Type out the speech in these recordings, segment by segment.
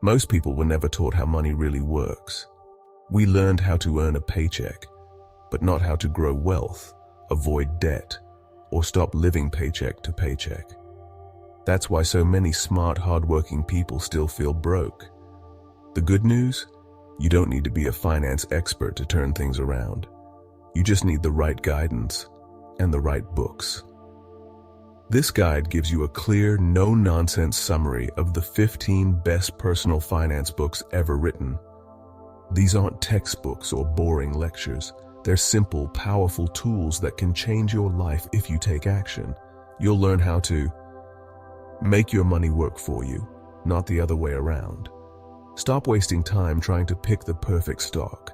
Most people were never taught how money really works. We learned how to earn a paycheck, but not how to grow wealth, avoid debt, or stop living paycheck to paycheck. That's why so many smart, hardworking people still feel broke. The good news? You don't need to be a finance expert to turn things around. You just need the right guidance and the right books. This guide gives you a clear, no-nonsense summary of the 15 best personal finance books ever written. These aren't textbooks or boring lectures. They're simple, powerful tools that can change your life if you take action. You'll learn how to make your money work for you, not the other way around. Stop wasting time trying to pick the perfect stock.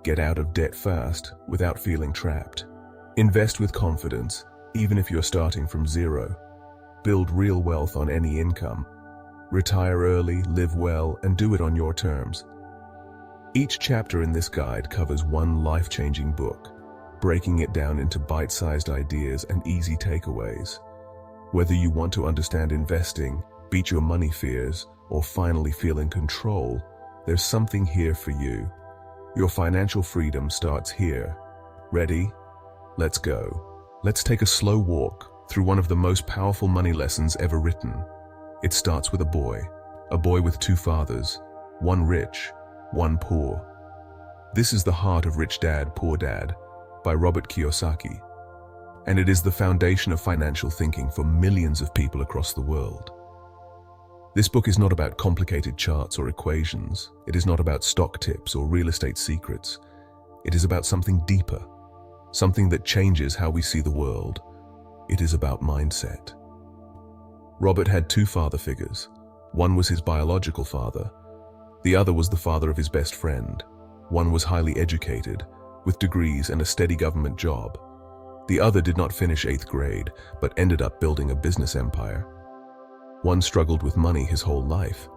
Get out of debt fast without feeling trapped. Invest with confidence, even if you're starting from zero. Build real wealth on any income. Retire early, live well, and do it on your terms. Each chapter in this guide covers one life-changing book, breaking it down into bite-sized ideas and easy takeaways. Whether you want to understand investing, beat your money fears, or finally feel in control, there's something here for you. Your financial freedom starts here. Ready? Let's go. Let's take a slow walk through one of the most powerful money lessons ever written. It starts with a boy with two fathers, one rich, one poor. This is the heart of Rich Dad, Poor Dad by Robert Kiyosaki, and it is the foundation of financial thinking for millions of people across the world. This book is not about complicated charts or equations. It is not about stock tips or real estate secrets. It is about something deeper, something that changes how we see the world. It is about mindset. Robert had two father figures. One was his biological father. The other was the father of his best friend. One was highly educated, with degrees and a steady government job. The other did not finish 8th grade, but ended up building a business empire. One struggled with money his whole life.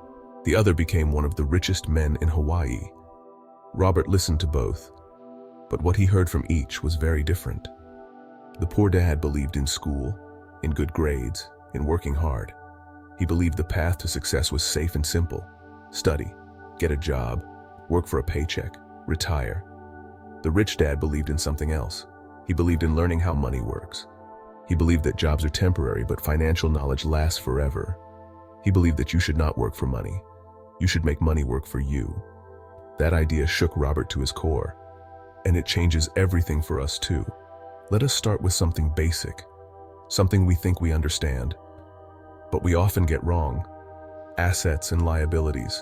The other became one of the richest men in Hawaii. Robert listened to both, but what he heard from each was very different. The poor dad believed in school, in good grades, in working hard. He believed the path to success was safe and simple. Study, get a job, work for a paycheck, retire. The rich dad believed in something else. He believed in learning how money works. He believed that jobs are temporary, but financial knowledge lasts forever. He believed that you should not work for money. You should make money work for you. That idea shook Robert to his core, and it changes everything for us too. Let us start with something basic, something we think we understand, but we often get wrong: assets and liabilities.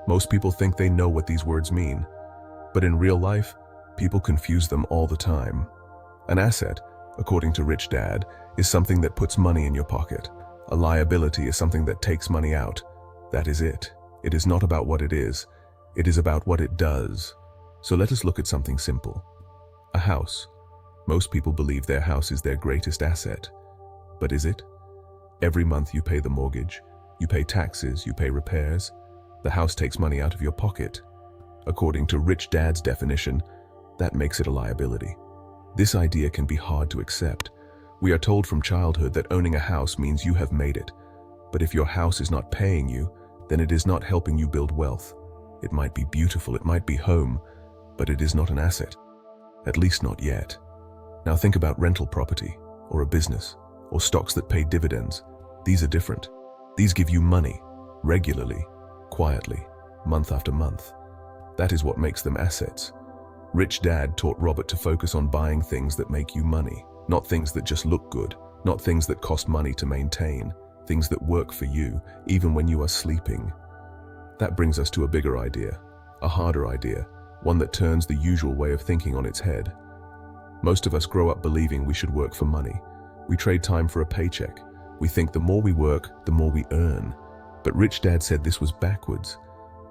Most people think they know what these words mean, but in real life, people confuse them all the time. An asset, according to Rich Dad, is something that puts money in your pocket. A liability is something that takes money out. That is it. It is not about what it is. It is about what it does. So let us look at something simple. A house. Most people believe their house is their greatest asset. But is it? Every month you pay the mortgage, you pay taxes, you pay repairs. The house takes money out of your pocket. According to Rich Dad's definition, that makes it a liability. This idea can be hard to accept. We are told from childhood that owning a house means you have made it. But if your house is not paying you, then it is not helping you build wealth. It might be beautiful, it might be home, but it is not an asset. At least not yet. Now think about rental property, or a business, or stocks that pay dividends. These are different. These give you money, regularly, quietly, month after month. That is what makes them assets. Rich Dad taught Robert to focus on buying things that make you money, not things that just look good, not things that cost money to maintain, things that work for you, even when you are sleeping. That brings us to a bigger idea, a harder idea, one that turns the usual way of thinking on its head. Most of us grow up believing we should work for money. We trade time for a paycheck. We think the more we work, the more we earn. But Rich Dad said this was backwards.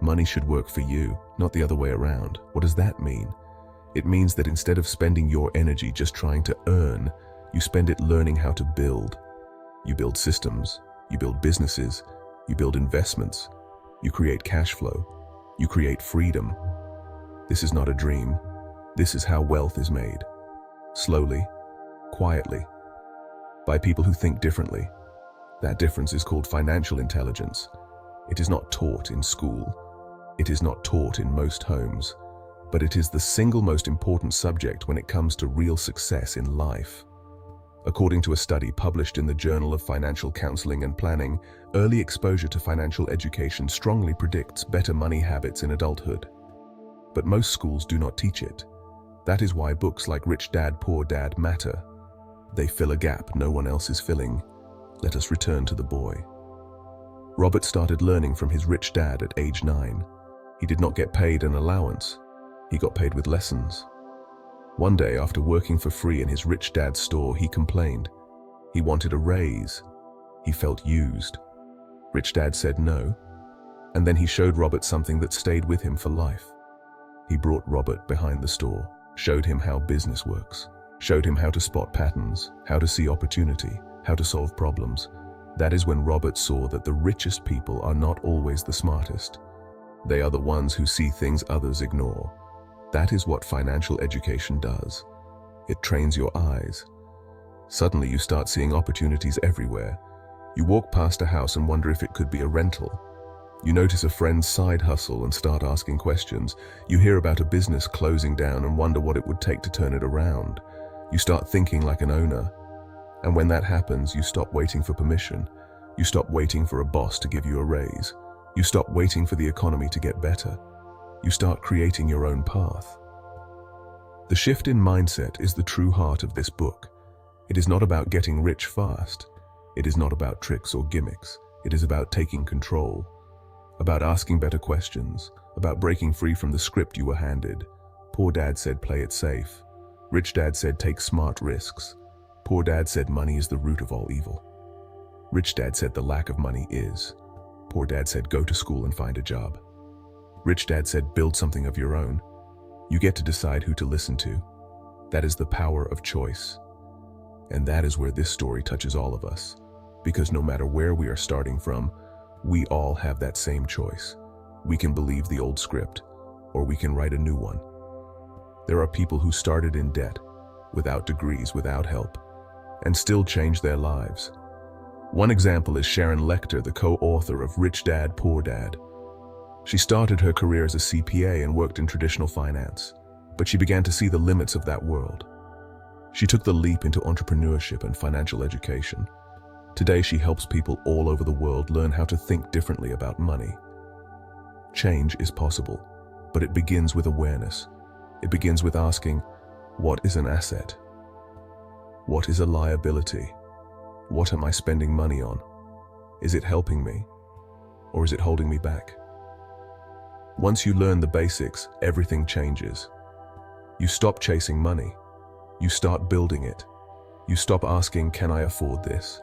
Money should work for you, not the other way around. What does that mean? It means that instead of spending your energy just trying to earn, you spend it learning how to build. You build systems, you build businesses, you build investments, you create cash flow, you create freedom. This is not a dream. This is how wealth is made. Slowly, quietly, by people who think differently. That difference is called financial intelligence. It is not taught in school. It is not taught in most homes, but it is the single most important subject when it comes to real success in life. According to a study published in the Journal of Financial Counseling and Planning, early exposure to financial education strongly predicts better money habits in adulthood. But most schools do not teach it. That is why books like Rich Dad, Poor Dad matter. They fill a gap no one else is filling. Let us return to the boy. Robert started learning from his rich dad at age 9. He did not get paid an allowance. He got paid with lessons. One day, after working for free in his rich dad's store, he complained. He wanted a raise. He felt used. Rich Dad said no, and then he showed Robert something that stayed with him for life. He brought Robert behind the store, showed him how business works, showed him how to spot patterns, how to see opportunity, how to solve problems. That is when Robert saw that the richest people are not always the smartest. They are the ones who see things others ignore. That is what financial education does. It trains your eyes. Suddenly you start seeing opportunities everywhere. You walk past a house and wonder if it could be a rental. You notice a friend's side hustle and start asking questions. You hear about a business closing down and wonder what it would take to turn it around. You start thinking like an owner. And when that happens, you stop waiting for permission. You stop waiting for a boss to give you a raise. You stop waiting for the economy to get better. You start creating your own path. The shift in mindset is the true heart of this book. It is not about getting rich fast. It is not about tricks or gimmicks. It is about taking control, about asking better questions, about breaking free from the script you were handed. Poor Dad said play it safe. Rich Dad said take smart risks. Poor Dad said money is the root of all evil. Rich Dad said the lack of money is. Poor Dad said go to school and find a job. Rich Dad said build something of your own. You get to decide who to listen to. That is the power of choice. And that is where this story touches all of us. Because no matter where we are starting from, we all have that same choice. We can believe the old script, or we can write a new one. There are people who started in debt, without degrees, without help, and still changed their lives. One example is Sharon Lechter, the co-author of Rich Dad, Poor Dad. She started her career as a CPA and worked in traditional finance, but she began to see the limits of that world. She took the leap into entrepreneurship and financial education. Today, she helps people all over the world learn how to think differently about money. Change is possible, but it begins with awareness. It begins with asking, what is an asset? What is a liability? What am I spending money on? Is it helping me, or is it holding me back? Once you learn the basics, everything changes. You stop chasing money. You start building it. You stop asking, can I afford this?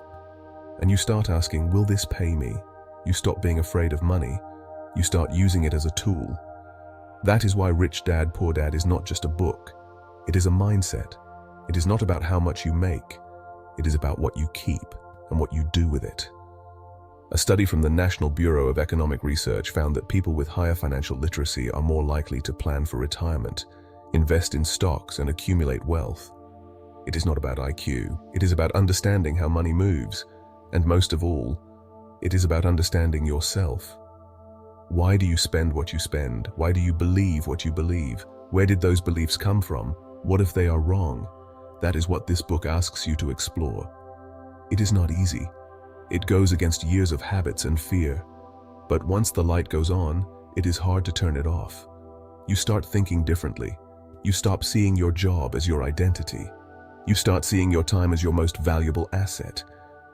And you start asking, will this pay me? You stop being afraid of money. You start using it as a tool. That is why Rich Dad, Poor Dad is not just a book. It is a mindset. It is not about how much you make. It is about what you keep and what you do with it. A study from the National Bureau of Economic Research found that people with higher financial literacy are more likely to plan for retirement, invest in stocks, and accumulate wealth. It is not about IQ. It is about understanding how money moves. And most of all, it is about understanding yourself. Why do you spend what you spend? Why do you believe what you believe? Where did those beliefs come from? What if they are wrong? That is what this book asks you to explore. It is not easy. It goes against years of habits and fear. But once the light goes on, it is hard to turn it off. You start thinking differently. You stop seeing your job as your identity. You start seeing your time as your most valuable asset.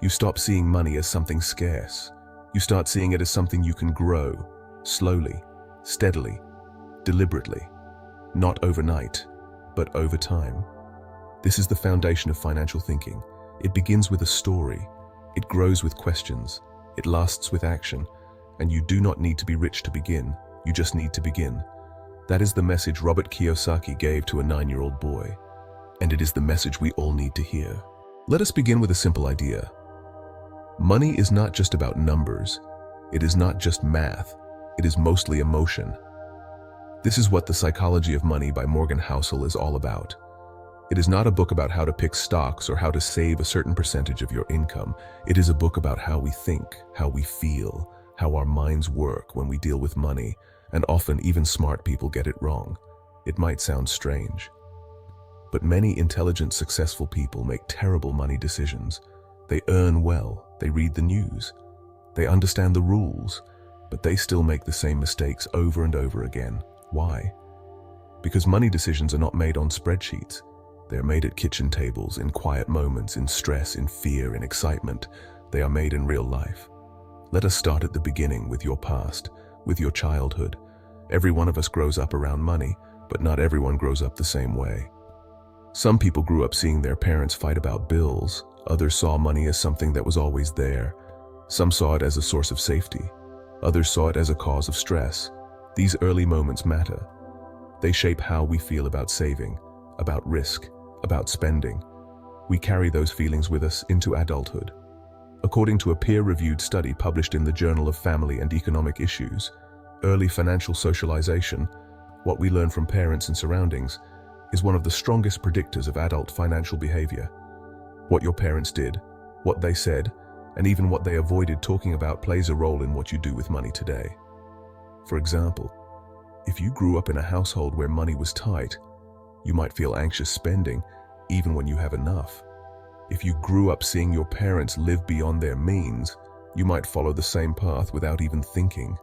You stop seeing money as something scarce. You start seeing it as something you can grow, slowly, steadily, deliberately. Not overnight, but over time. This is the foundation of financial thinking. It begins with a story. It grows with questions. It lasts with action. And you do not need to be rich to begin. You just need to begin. That is the message Robert Kiyosaki gave to a 9-year-old boy. And it is the message we all need to hear. Let us begin with a simple idea. Money is not just about numbers. It is not just math. It is mostly emotion. This is what The Psychology of Money by Morgan Housel is all about. It is not a book about how to pick stocks or how to save a certain percentage of your income. It is a book about how we think, how we feel, how our minds work when we deal with money, and often even smart people get it wrong. It might sound strange, but many intelligent, successful people make terrible money decisions. They earn well, they read the news, they understand the rules, but they still make the same mistakes over and over again. Why? Because money decisions are not made on spreadsheets. They are made at kitchen tables, in quiet moments, in stress, in fear, in excitement. They are made in real life. Let us start at the beginning, with your past, with your childhood. Every one of us grows up around money, but not everyone grows up the same way. Some people grew up seeing their parents fight about bills. Others saw money as something that was always there. Some saw it as a source of safety. Others saw it as a cause of stress. These early moments matter. They shape how we feel about saving, about risk, about spending. We carry those feelings with us into adulthood. According to a peer-reviewed study published in the Journal of Family and Economic Issues, early financial socialization, what we learn from parents and surroundings, is one of the strongest predictors of adult financial behavior. What your parents did, what they said, and even what they avoided talking about plays a role in what you do with money today. For example, if you grew up in a household where money was tight, you might feel anxious spending even when you have enough. If you grew up seeing your parents live beyond their means, you might follow the same path without even thinking.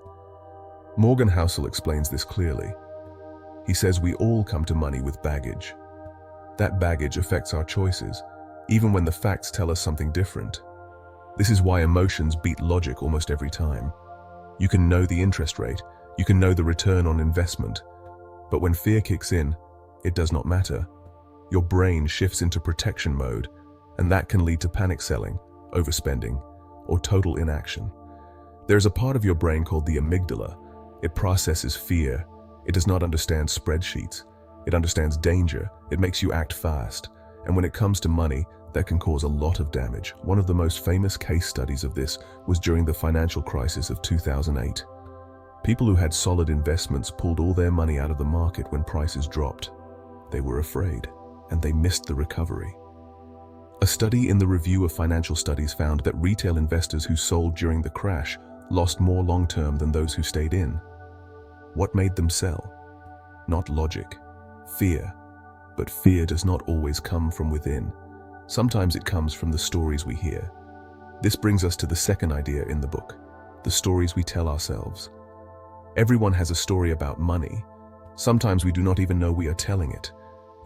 Morgan Housel explains this clearly. He says we all come to money with baggage. That baggage affects our choices, even when the facts tell us something different. This is why emotions beat logic almost every time. You can know the interest rate, you can know the return on investment, but when fear kicks in, it does not matter. Your brain shifts into protection mode, and that can lead to panic selling, overspending, or total inaction. There's a part of your brain called the amygdala. It processes fear. It does not understand spreadsheets. It understands danger. It makes you act fast. And when it comes to money, that can cause a lot of damage. One of the most famous case studies of this was during the financial crisis of 2008. People who had solid investments pulled all their money out of the market when prices dropped. They were afraid, and they missed the recovery. A study in the Review of Financial Studies found that retail investors who sold during the crash lost more long-term than those who stayed in. What made them sell? Not logic, fear. But fear does not always come from within. Sometimes it comes from the stories we hear. This brings us to the second idea in the book, the stories we tell ourselves. Everyone has a story about money. Sometimes we do not even know we are telling it.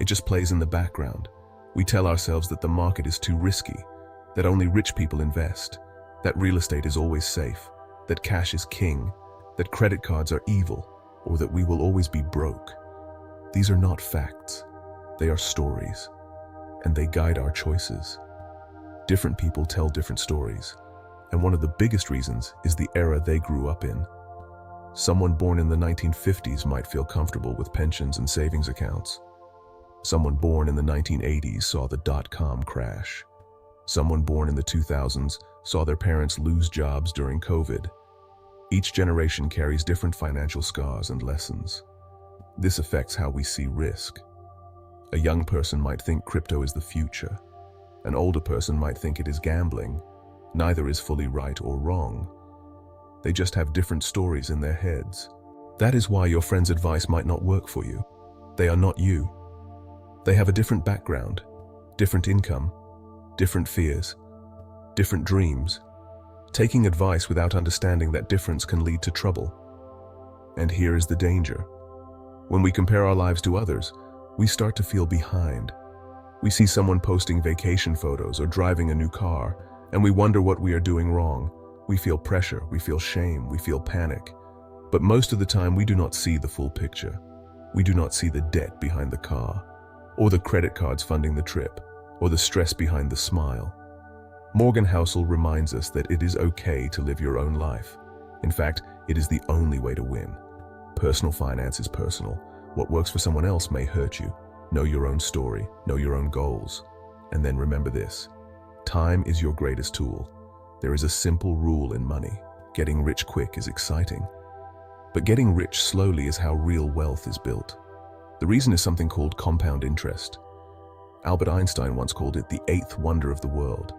It just plays in the background. We tell ourselves that the market is too risky, that only rich people invest, that real estate is always safe, that cash is king, that credit cards are evil, or that we will always be broke. These are not facts. They are stories, and they guide our choices. Different people tell different stories, and one of the biggest reasons is the era they grew up in. Someone born in the 1950s might feel comfortable with pensions and savings accounts. Someone born in the 1980s saw the dot-com crash. Someone born in the 2000s saw their parents lose jobs during COVID. Each generation carries different financial scars and lessons. This affects how we see risk. A young person might think crypto is the future. An older person might think it is gambling. Neither is fully right or wrong. They just have different stories in their heads. That is why your friend's advice might not work for you. They are not you. They have a different background, different income, different fears, different dreams. Taking advice without understanding that difference can lead to trouble. And here is the danger. When we compare our lives to others, we start to feel behind. We see someone posting vacation photos or driving a new car, and we wonder what we are doing wrong. We feel pressure, we feel shame, we feel panic. But most of the time, we do not see the full picture. We do not see the debt behind the car, or the credit cards funding the trip, or the stress behind the smile. Morgan Housel reminds us that it is okay to live your own life. In fact, it is the only way to win. Personal finance is personal. What works for someone else may hurt you. Know your own story, know your own goals. And then remember this: time is your greatest tool. There is a simple rule in money. Getting rich quick is exciting. But getting rich slowly is how real wealth is built. The reason is something called compound interest. Albert Einstein once called it the eighth wonder of the world.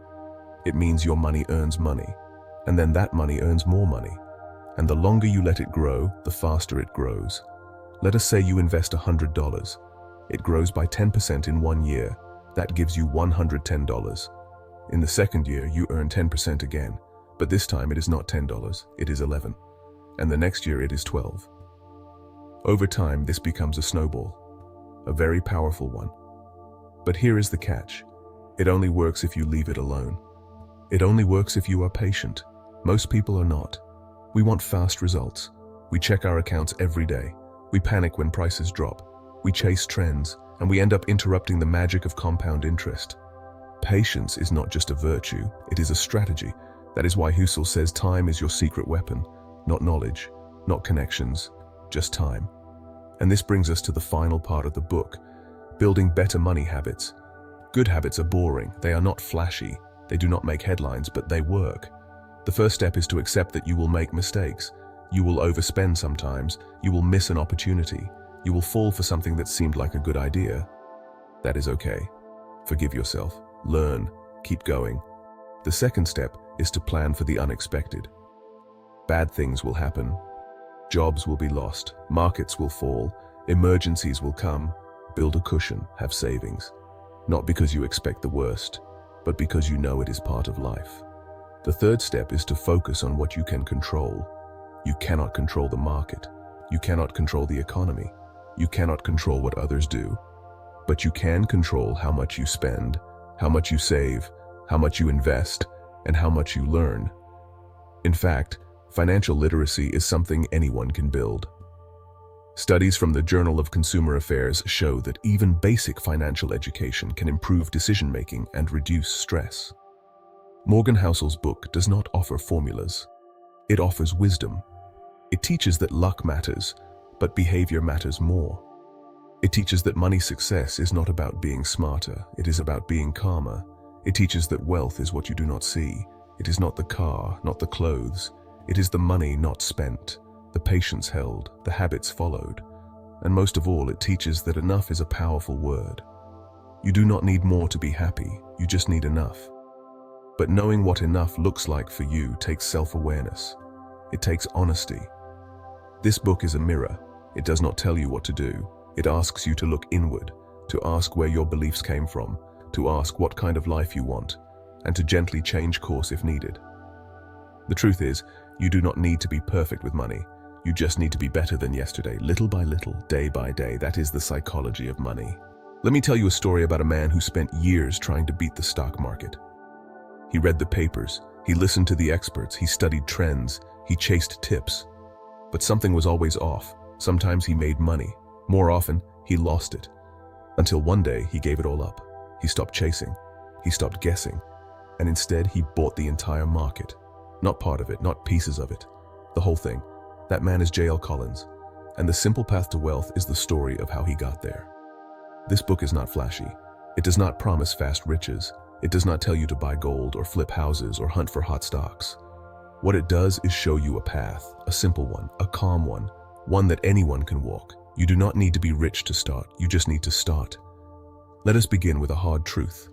It means your money earns money, and then that money earns more money, And the longer you let it grow, the faster it grows. Let us say you invest $100. It grows by 10% in 1 year. That gives you $110. In the second year, you earn 10% again, but this time it is not $10, it is 11. And the next year it is 12. Over time, this becomes a snowball, a very powerful one. But here is the catch. It only works if you leave it alone. It only works if you are patient. Most people are not. We want fast results. We check our accounts every day. We panic when prices drop. We chase trends, and we end up interrupting the magic of compound interest. Patience is not just a virtue, it is a strategy. That is why Husserl says time is your secret weapon, not knowledge, not connections, just time. And this brings us to the final part of the book, building better money habits. Good habits are boring, they are not flashy, they do not make headlines, but they work. The first step is to accept that you will make mistakes. You will overspend sometimes, you will miss an opportunity, you will fall for something that seemed like a good idea. That is okay. Forgive yourself, learn, keep going. The second step is to plan for the unexpected. Bad things will happen. Jobs will be lost, markets will fall, emergencies will come. Build a cushion, have savings. Not because you expect the worst, but because you know it is part of life. The third step is to focus on what you can control. You cannot control the market. You cannot control the economy. You cannot control what others do. But you can control how much you spend, how much you save, how much you invest, and how much you learn. In fact, financial literacy is something anyone can build. Studies from the Journal of Consumer Affairs show that even basic financial education can improve decision-making and reduce stress. Morgan Housel's book does not offer formulas. It offers wisdom. It teaches that luck matters, but behavior matters more. It teaches that money success is not about being smarter, it is about being calmer. It teaches that wealth is what you do not see. It is not the car, not the clothes. It is the money not spent, the patience held, the habits followed. And most of all, it teaches that enough is a powerful word. You do not need more to be happy, you just need enough. But knowing what enough looks like for you takes self-awareness. It takes honesty. This book is a mirror. It does not tell you what to do. It asks you to look inward, to ask where your beliefs came from, to ask what kind of life you want, and to gently change course if needed. The truth is, you do not need to be perfect with money. You just need to be better than yesterday, little by little, day by day. That is the psychology of money. Let me tell you a story about a man who spent years trying to beat the stock market. He read the papers, he listened to the experts, he studied trends, he chased tips. But something was always off. Sometimes he made money. More often, he lost it. Until one day, he gave it all up. He stopped chasing. He stopped guessing. And instead, he bought the entire market. Not part of it, not pieces of it. The whole thing. That man is J.L. Collins. And The Simple Path to Wealth is the story of how he got there. This book is not flashy. It does not promise fast riches. It does not tell you to buy gold or flip houses or hunt for hot stocks. What it does is show you a path, a simple one, a calm one that anyone can walk. You do not need to be rich to start, you just need to start. Let us begin with a hard truth.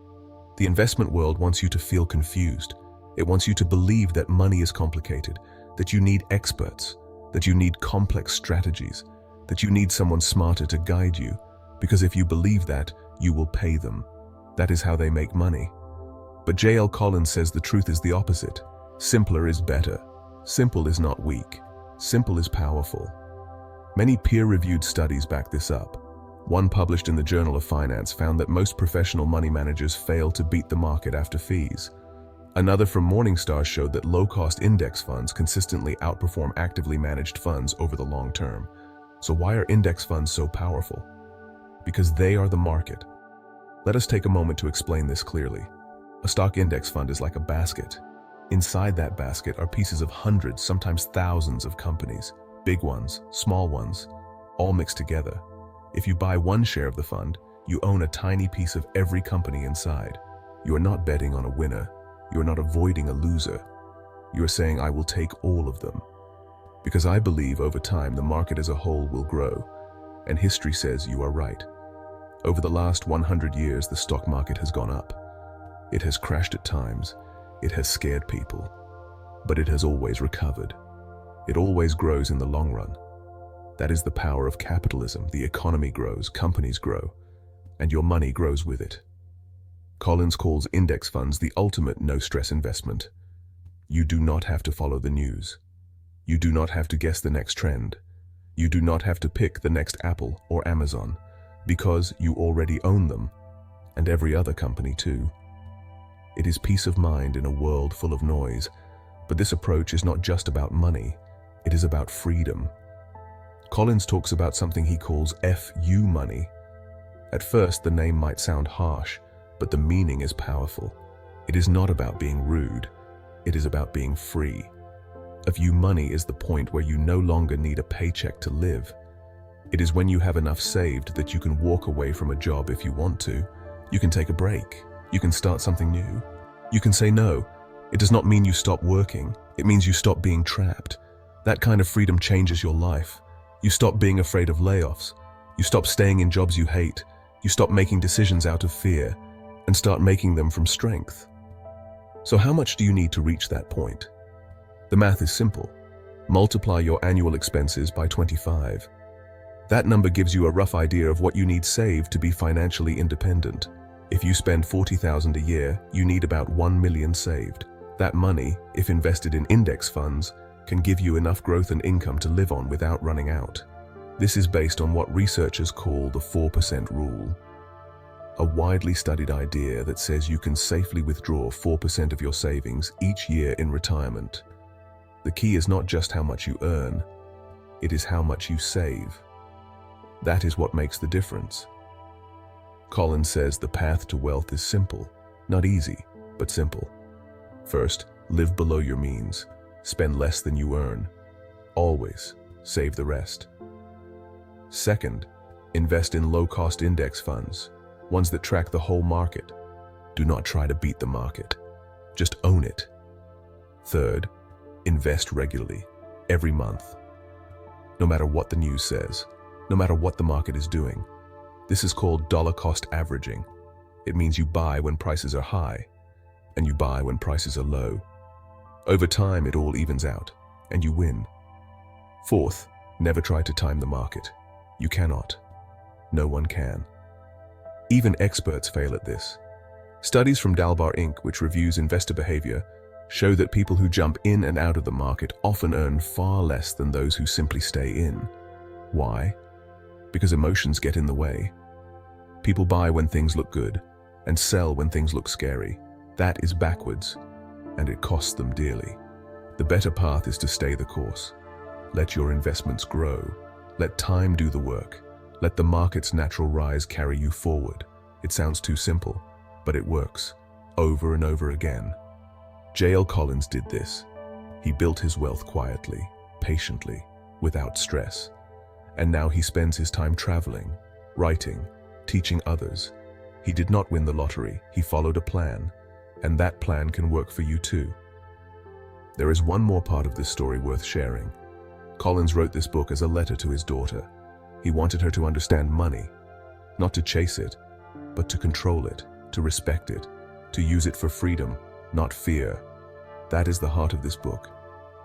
The investment world wants you to feel confused. It wants you to believe that money is complicated, that you need experts, that you need complex strategies, that you need someone smarter to guide you, because if you believe that, you will pay them. That is how they make money. But J.L. Collins says the truth is the opposite. Simpler is better. Simple is not weak. Simple is powerful. Many peer-reviewed studies back this up. One published in the Journal of Finance found that most professional money managers fail to beat the market after fees. Another from Morningstar showed that low-cost index funds consistently outperform actively managed funds over the long term. So why are index funds so powerful? Because they are the market. Let us take a moment to explain this clearly. A stock index fund is like a basket. Inside that basket are pieces of hundreds, sometimes thousands of companies, big ones, small ones, all mixed together. If you buy one share of the fund, you own a tiny piece of every company inside. You are not betting on a winner. You are not avoiding a loser. You are saying, I will take all of them. Because I believe over time the market as a whole will grow, and history says you are right. Over the last 100 years, the stock market has gone up. It has crashed at times. It has scared people. But it has always recovered. It always grows in the long run. That is the power of capitalism. The economy grows, companies grow, and your money grows with it. Collins calls index funds the ultimate no-stress investment. You do not have to follow the news. You do not have to guess the next trend. You do not have to pick the next Apple or Amazon, because you already own them, and every other company too. It is peace of mind in a world full of noise, but this approach is not just about money, it is about freedom. Collins talks about something he calls FU money. At first, the name might sound harsh, but the meaning is powerful. It is not about being rude, it is about being free. FU money is the point where you no longer need a paycheck to live. It is when you have enough saved that you can walk away from a job if you want to. You can take a break. You can start something new. You can say no. It does not mean you stop working. It means you stop being trapped. That kind of freedom changes your life. You stop being afraid of layoffs. You stop staying in jobs you hate. You stop making decisions out of fear and start making them from strength. So how much do you need to reach that point? The math is simple. Multiply your annual expenses by 25. That number gives you a rough idea of what you need saved to be financially independent. If you spend $40,000 a year, you need about $1 million saved. That money, if invested in index funds, can give you enough growth and income to live on without running out. This is based on what researchers call the 4% rule, a widely studied idea that says you can safely withdraw 4% of your savings each year in retirement. The key is not just how much you earn, it is how much you save. That is what makes the difference. Collins says the path to wealth is simple, not easy, but simple. First, live below your means. Spend less than you earn. Always save the rest. Second, invest in low-cost index funds, ones that track the whole market. Do not try to beat the market. Just own it. Third, invest regularly, every month. No matter what the news says, no matter what the market is doing. This is called dollar-cost averaging. It means you buy when prices are high, and you buy when prices are low. Over time, it all evens out, and you win. Fourth, never try to time the market. You cannot. No one can. Even experts fail at this. Studies from Dalbar Inc., which reviews investor behavior, show that people who jump in and out of the market often earn far less than those who simply stay in. Why? Because emotions get in the way. People buy when things look good and sell when things look scary. That is backwards, and it costs them dearly. The better path is to stay the course. Let your investments grow. Let time do the work. Let the market's natural rise carry you forward. It sounds too simple, but it works, over and over again. J.L. Collins did this. He built his wealth quietly, patiently, without stress. And now he spends his time traveling, writing, teaching others. He did not win the lottery, he followed a plan, and that plan can work for you too. There is one more part of this story worth sharing. Collins wrote this book as a letter to his daughter. He wanted her to understand money, not to chase it, but to control it, to respect it, to use it for freedom, not fear. That is the heart of this book.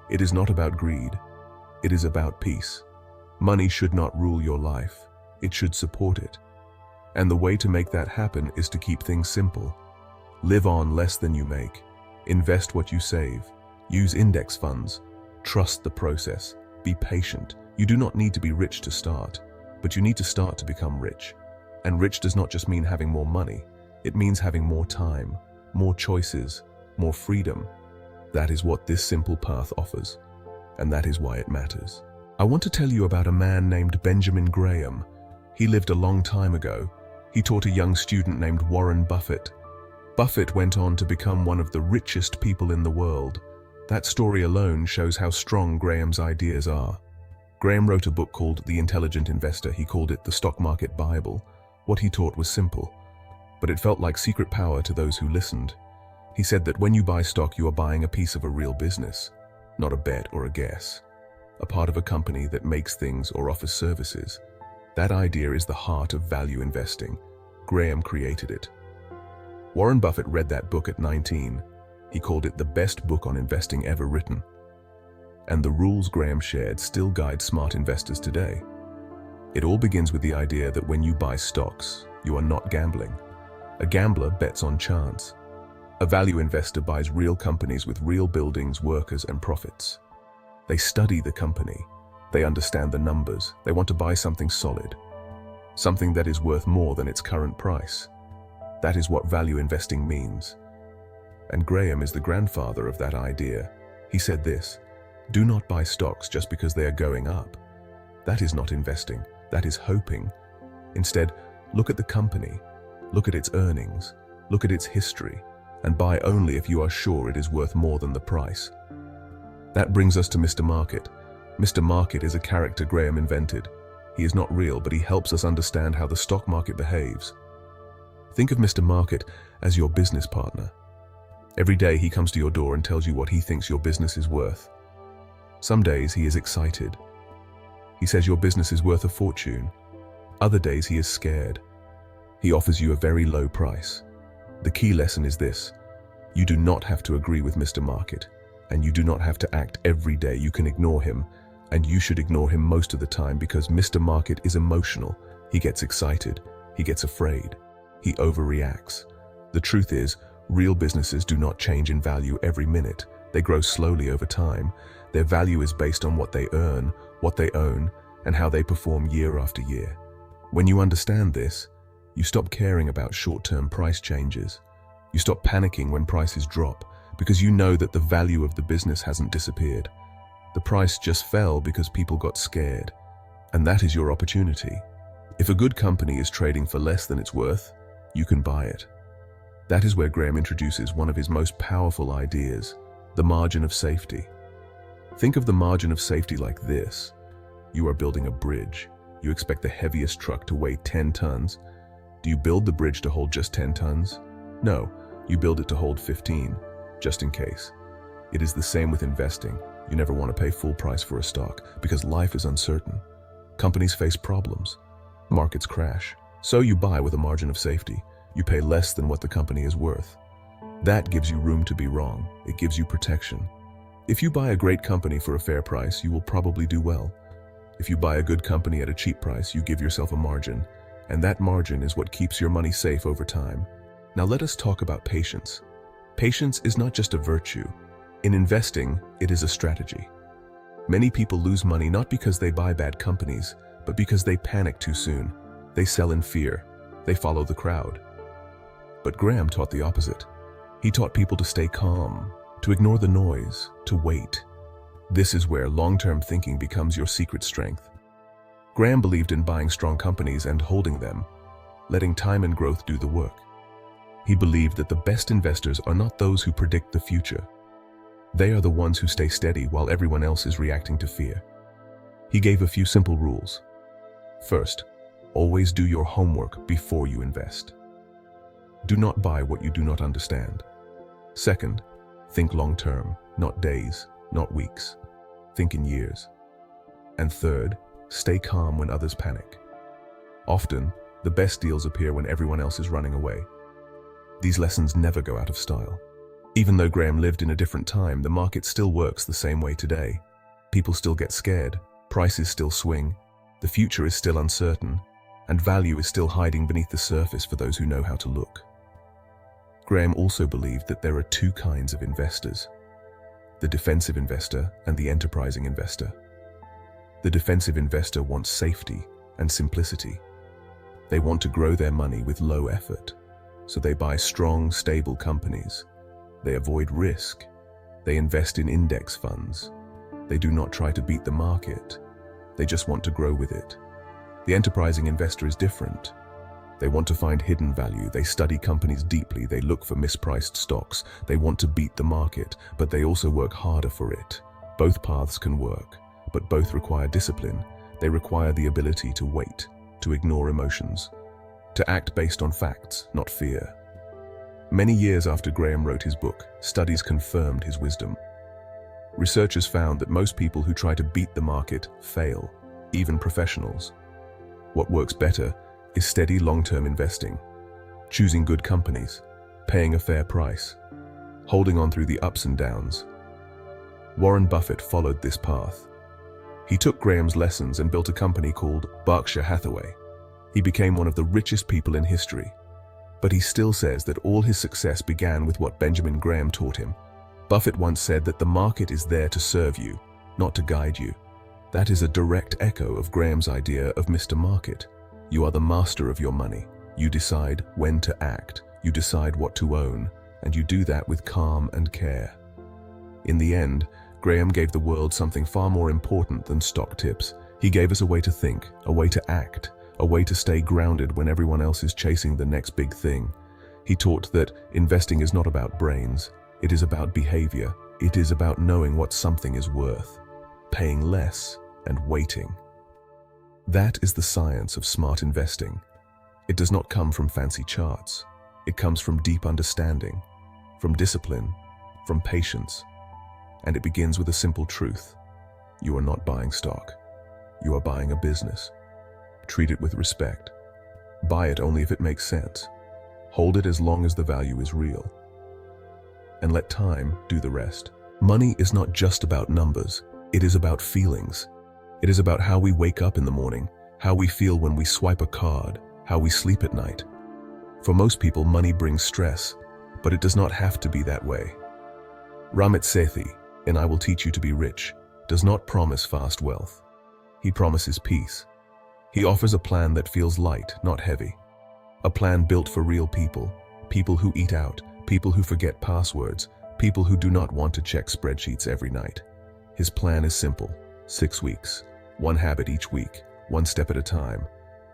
It is not about greed, it is about peace. Money should not rule your life, it should support it. And the way to make that happen is to keep things simple. Live on less than you make. Invest what you save. Use index funds. Trust the process. Be patient. You do not need to be rich to start, but you need to start to become rich. And rich does not just mean having more money. It means having more time, more choices, more freedom. That is what this simple path offers, and that is why it matters. I want to tell you about a man named Benjamin Graham. He lived a long time ago. He taught a young student named Warren Buffett. Buffett went on to become one of the richest people in the world. That story alone shows how strong Graham's ideas are. Graham wrote a book called The Intelligent Investor. He called it the Stock Market Bible. What he taught was simple, but it felt like secret power to those who listened. He said that when you buy stock, you are buying a piece of a real business, not a bet or a guess, a part of a company that makes things or offers services. That idea is the heart of value investing. Graham created it. Warren Buffett read that book at 19. He called it the best book on investing ever written. And the rules Graham shared still guide smart investors today. It all begins with the idea that when you buy stocks, you are not gambling. A gambler bets on chance. A value investor buys real companies with real buildings, workers, and profits. They study the company. They understand the numbers. They want to buy something solid, something that is worth more than its current price. That is what value investing means. And Graham is the grandfather of that idea. He said this: "Do not buy stocks just because they are going up. That is not investing. That is hoping. Instead, look at the company, look at its earnings, look at its history, and buy only if you are sure it is worth more than the price." That brings us to Mr. Market. Mr. Market is a character Graham invented. He is not real, but he helps us understand how the stock market behaves. Think of Mr. Market as your business partner. Every day he comes to your door and tells you what he thinks your business is worth. Some days he is excited. He says your business is worth a fortune. Other days he is scared. He offers you a very low price. The key lesson is this: you do not have to agree with Mr. Market, and you do not have to act every day. You can ignore him, and you should ignore him most of the time, because Mr. Market is emotional. He gets excited. He gets afraid. He overreacts. The truth is, real businesses do not change in value every minute. They grow slowly over time. Their value is based on what they earn, what they own, and how they perform year after year. When you understand this, you stop caring about short-term price changes. You stop panicking when prices drop, because you know that the value of the business hasn't disappeared. The price just fell because people got scared. And that is your opportunity. If a good company is trading for less than it's worth, you can buy it. That is where Graham introduces one of his most powerful ideas: the margin of safety. Think of the margin of safety like this. You are building a bridge. You expect the heaviest truck to weigh 10 tons. Do you build the bridge to hold just 10 tons? No, you build it to hold 15, just in case. It is the same with investing. You never want to pay full price for a stock, because life is uncertain. Companies face problems. Markets crash. So you buy with a margin of safety. You pay less than what the company is worth. That gives you room to be wrong. It gives you protection. If you buy a great company for a fair price, you will probably do well. If you buy a good company at a cheap price, you give yourself a margin, and that margin is what keeps your money safe over time. Now let us talk about patience. Patience is not just a virtue. In investing, it is a strategy. Many people lose money not because they buy bad companies, but because they panic too soon. They sell in fear. They follow the crowd. But Graham taught the opposite. He taught people to stay calm, to ignore the noise, to wait. This is where long-term thinking becomes your secret strength. Graham believed in buying strong companies and holding them, letting time and growth do the work. He believed that the best investors are not those who predict the future. They are the ones who stay steady while everyone else is reacting to fear. He gave a few simple rules. First, always do your homework before you invest. Do not buy what you do not understand. Second, think long-term, not days, not weeks. Think in years. And third, stay calm when others panic. Often, the best deals appear when everyone else is running away. These lessons never go out of style. Even though Graham lived in a different time, the market still works the same way today. People still get scared, prices still swing, the future is still uncertain, and value is still hiding beneath the surface for those who know how to look. Graham also believed that there are two kinds of investors: the defensive investor and the enterprising investor. The defensive investor wants safety and simplicity. They want to grow their money with low effort, so they buy strong, stable companies. They avoid risk. They invest in index funds. They do not try to beat the market. They just want to grow with it. The enterprising investor is different. They want to find hidden value. They study companies deeply. They look for mispriced stocks. They want to beat the market, but they also work harder for it. Both paths can work, but both require discipline. They require the ability to wait, to ignore emotions, to act based on facts, not fear. Many years after Graham wrote his book, studies confirmed his wisdom. Researchers found that most people who try to beat the market fail, even professionals. What works better is steady long-term investing, choosing good companies, paying a fair price, holding on through the ups and downs. Warren Buffett followed this path. He took Graham's lessons and built a company called Berkshire Hathaway. He became one of the richest people in history. But he still says that all his success began with what Benjamin Graham taught him. Buffett once said that the market is there to serve you, not to guide you. That is a direct echo of Graham's idea of Mr. Market. You are the master of your money. You decide when to act, you decide what to own, and you do that with calm and care. In the end, Graham gave the world something far more important than stock tips. He gave us a way to think, a way to act, a way to stay grounded when everyone else is chasing the next big thing. He taught that investing is not about brains, it is about behavior. It is about knowing what something is worth, paying less, and waiting. That is the science of smart investing. It does not come from fancy charts. It comes from deep understanding, from discipline, from patience. And it begins with a simple truth. You are not buying stock. You are buying a business. Treat it with respect. Buy it only if it makes sense. Hold it as long as the value is real. And let time do the rest. Money is not just about numbers. It is about feelings. It is about how we wake up in the morning, how we feel when we swipe a card, how we sleep at night. For most people, money brings stress, but it does not have to be that way. Ramit Sethi, in I Will Teach You to Be Rich, does not promise fast wealth. He promises peace. He offers a plan that feels light, not heavy. A plan built for real people, people who eat out, people who forget passwords, people who do not want to check spreadsheets every night. His plan is simple: 6 weeks, one habit each week, one step at a time.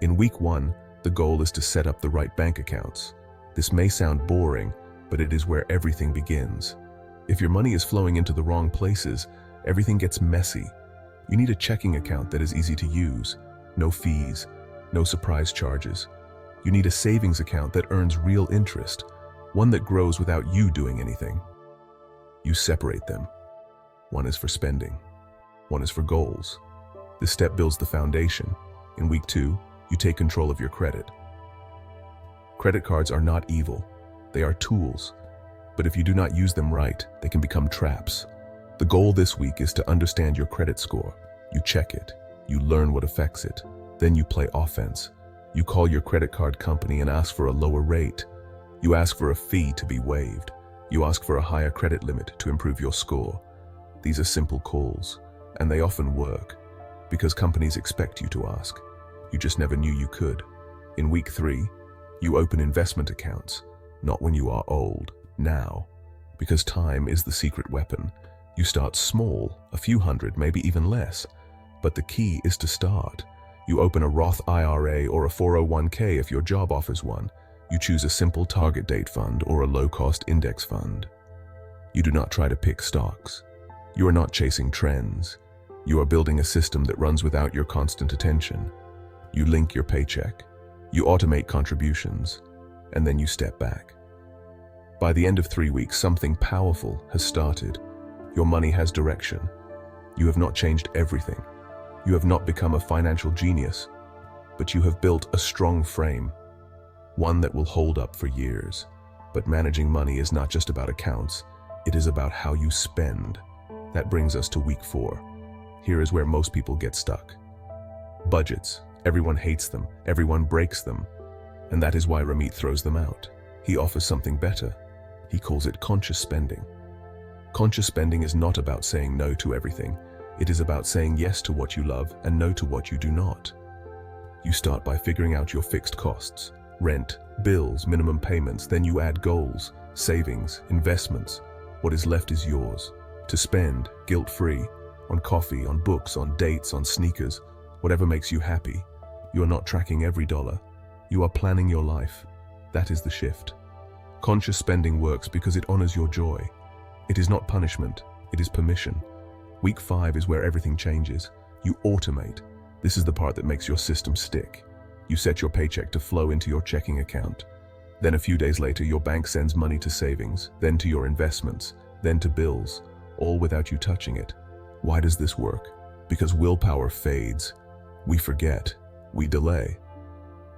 In week 1, the goal is to set up the right bank accounts. This may sound boring, but it is where everything begins. If your money is flowing into the wrong places, everything gets messy. You need a checking account that is easy to use, no fees, no surprise charges. You need a savings account that earns real interest, one that grows without you doing anything. You separate them. One is for spending. One is for goals. This step builds the foundation. In week 2, you take control of your credit. Credit cards are not evil. They are tools. But if you do not use them right, they can become traps. The goal this week is to understand your credit score. You check it. You learn what affects it. Then you play offense. You call your credit card company and ask for a lower rate. You ask for a fee to be waived. You ask for a higher credit limit to improve your score. These are simple calls, and they often work, because companies expect you to ask. You just never knew you could. In week 3, you open investment accounts, not when you are old, now. Because time is the secret weapon. You start small, a few hundred, maybe even less. But the key is to start. You open a Roth IRA or a 401k if your job offers one. You choose a simple target date fund or a low-cost index fund. You do not try to pick stocks. You are not chasing trends. You are building a system that runs without your constant attention. You link your paycheck. You automate contributions. And then you step back. By the end of 3 weeks, something powerful has started. Your money has direction. You have not changed everything. You have not become a financial genius, but you have built a strong frame, one that will hold up for years. But managing money is not just about accounts, it is about how you spend. That brings us to week 4. Here is where most people get stuck. Budgets. Everyone hates them, everyone breaks them, and that is why Ramit throws them out. He offers something better. He calls it conscious spending. Conscious spending is not about saying no to everything. It is about saying yes to what you love and no to what you do not. You start by figuring out your fixed costs, rent, bills, minimum payments, then you add goals, savings, investments. What is left is yours, to spend, guilt-free, on coffee, on books, on dates, on sneakers, whatever makes you happy. You are not tracking every dollar. You are planning your life. That is the shift. Conscious spending works because it honors your joy. It is not punishment, it is permission. Week 5 is where everything changes. You automate. This is the part that makes your system stick. You set your paycheck to flow into your checking account. Then a few days later, your bank sends money to savings, then to your investments, then to bills, all without you touching it. Why does this work? Because willpower fades. We forget. We delay.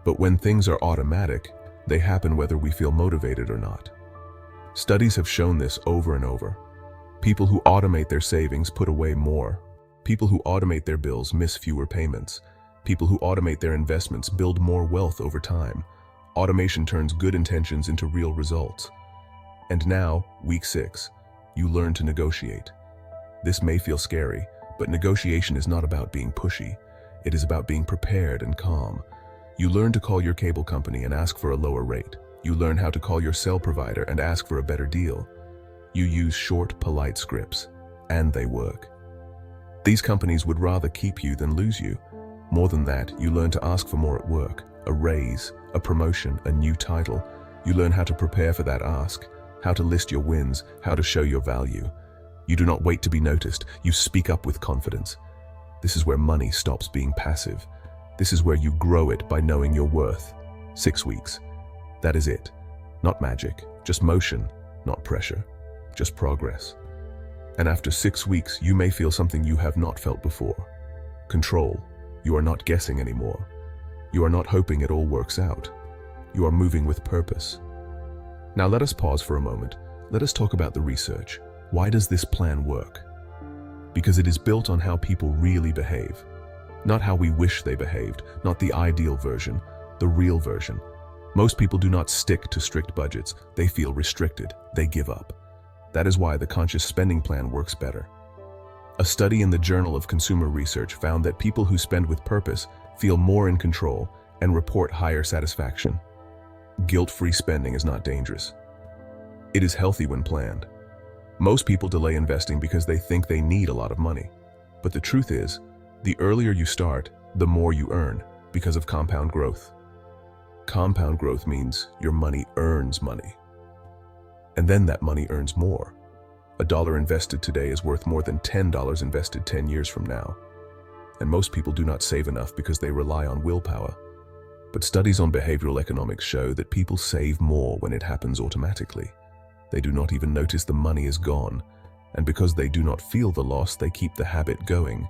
But when things are automatic, they happen whether we feel motivated or not. Studies have shown this over and over. People who automate their savings put away more. People who automate their bills miss fewer payments. People who automate their investments build more wealth over time. Automation turns good intentions into real results. And now, week 6, you learn to negotiate. This may feel scary, but negotiation is not about being pushy. It is about being prepared and calm. You learn to call your cable company and ask for a lower rate. You learn how to call your cell provider and ask for a better deal. You use short, polite scripts, and they work. These companies would rather keep you than lose you. More than that, you learn to ask for more at work, a raise, a promotion, a new title. You learn how to prepare for that ask, how to list your wins, how to show your value. You do not wait to be noticed, you speak up with confidence. This is where money stops being passive. This is where you grow it by knowing your worth. 6 weeks. That is it. Not magic, just motion, not pressure, just progress. And after 6 weeks, you may feel something you have not felt before. Control. You are not guessing anymore. You are not hoping it all works out. You are moving with purpose. Now let us pause for a moment. Let us talk about the research. Why does this plan work? Because it is built on how people really behave. Not how we wish they behaved, not the ideal version, the real version. Most people do not stick to strict budgets. They feel restricted. They give up. That is why the conscious spending plan works better. A study in the Journal of Consumer Research found that people who spend with purpose feel more in control and report higher satisfaction. Guilt-free spending is not dangerous. It is healthy when planned. Most people delay investing because they think they need a lot of money. But the truth is, the earlier you start, the more you earn because of compound growth. Compound growth means your money earns money. And then that money earns more. $1 invested today is worth more than $10 invested 10 years from now. And most people do not save enough because they rely on willpower. But studies on behavioral economics show that people save more when it happens automatically. They do not even notice the money is gone, and because they do not feel the loss, they keep the habit going.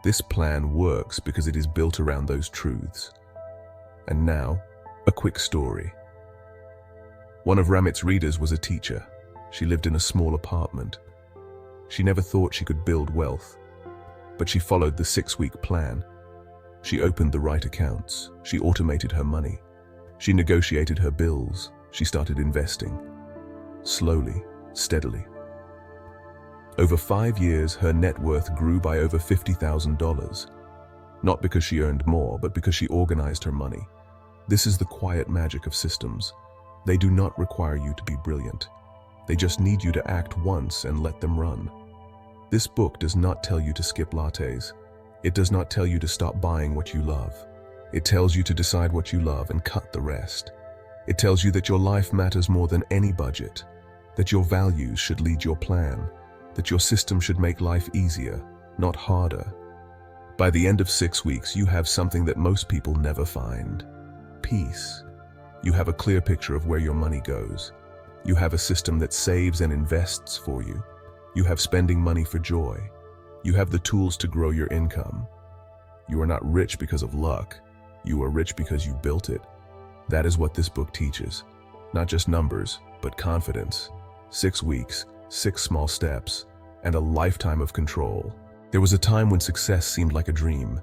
This plan works because it is built around those truths. And now, a quick story. One of Ramit's readers was a teacher. She lived in a small apartment. She never thought she could build wealth, but she followed the 6-week plan. She opened the right accounts. She automated her money. She negotiated her bills. She started investing. Slowly, steadily. Over 5 years, her net worth grew by over $50,000. Not because she earned more, but because she organized her money. This is the quiet magic of systems. They do not require you to be brilliant. They just need you to act once and let them run. This book does not tell you to skip lattes. It does not tell you to stop buying what you love. It tells you to decide what you love and cut the rest. It tells you that your life matters more than any budget, that your values should lead your plan, that your system should make life easier, not harder. By the end of 6 weeks, you have something that most people never find: peace. You have a clear picture of where your money goes. You have a system that saves and invests for you. You have spending money for joy. You have the tools to grow your income. You are not rich because of luck. You are rich because you built it. That is what this book teaches. Not just numbers, but confidence. 6 weeks, 6 small steps, and a lifetime of control. There was a time when success seemed like a dream.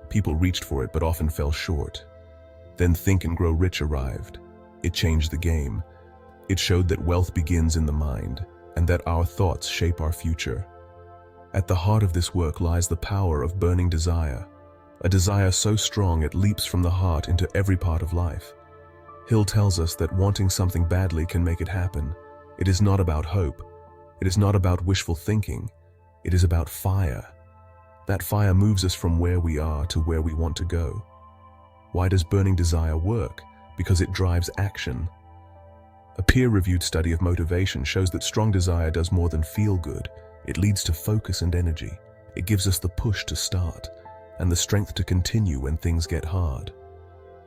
People reached for it but often fell short. Then Think and Grow Rich arrived. It changed the game. It showed that wealth begins in the mind, and that our thoughts shape our future. At the heart of this work lies the power of burning desire, a desire so strong it leaps from the heart into every part of life. Hill tells us that wanting something badly can make it happen. It is not about hope. It is not about wishful thinking. It is about fire. That fire moves us from where we are to where we want to go. Why does burning desire work? Because it drives action. A peer-reviewed study of motivation shows that strong desire does more than feel good. It leads to focus and energy. It gives us the push to start and the strength to continue when things get hard.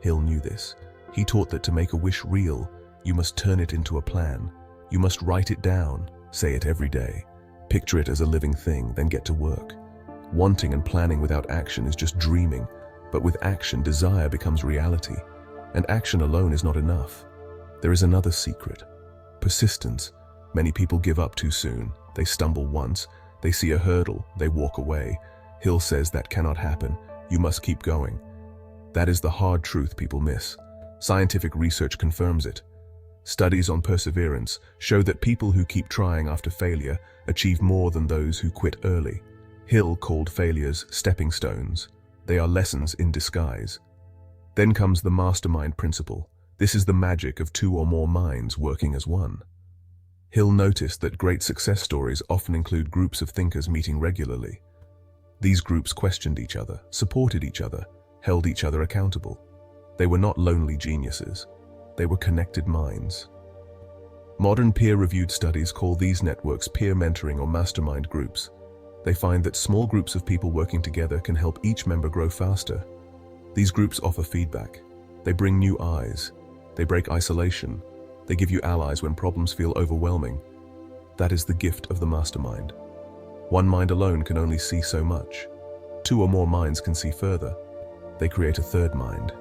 Hill knew this. He taught that to make a wish real, you must turn it into a plan. You must write it down, say it every day. Picture it as a living thing, then get to work. Wanting and planning without action is just dreaming, but with action, desire becomes reality. And action alone is not enough. There is another secret: persistence. Many people give up too soon. They stumble once, they see a hurdle, they walk away. Hill says that cannot happen. You must keep going. That is the hard truth people miss. Scientific research confirms it. Studies on perseverance show that people who keep trying after failure achieve more than those who quit early. Hill called failures stepping stones. They are lessons in disguise. Then comes the mastermind principle. This is the magic of two or more minds working as one. Hill noticed that great success stories often include groups of thinkers meeting regularly. These groups questioned each other, supported each other, held each other accountable. They were not lonely geniuses. They were connected minds. Modern peer-reviewed studies call these networks peer mentoring or mastermind groups. They find that small groups of people working together can help each member grow faster. These groups offer feedback. They bring new eyes. They break isolation. They give you allies when problems feel overwhelming. That is the gift of the mastermind. One mind alone can only see so much. Two or more minds can see further. They create a third mind.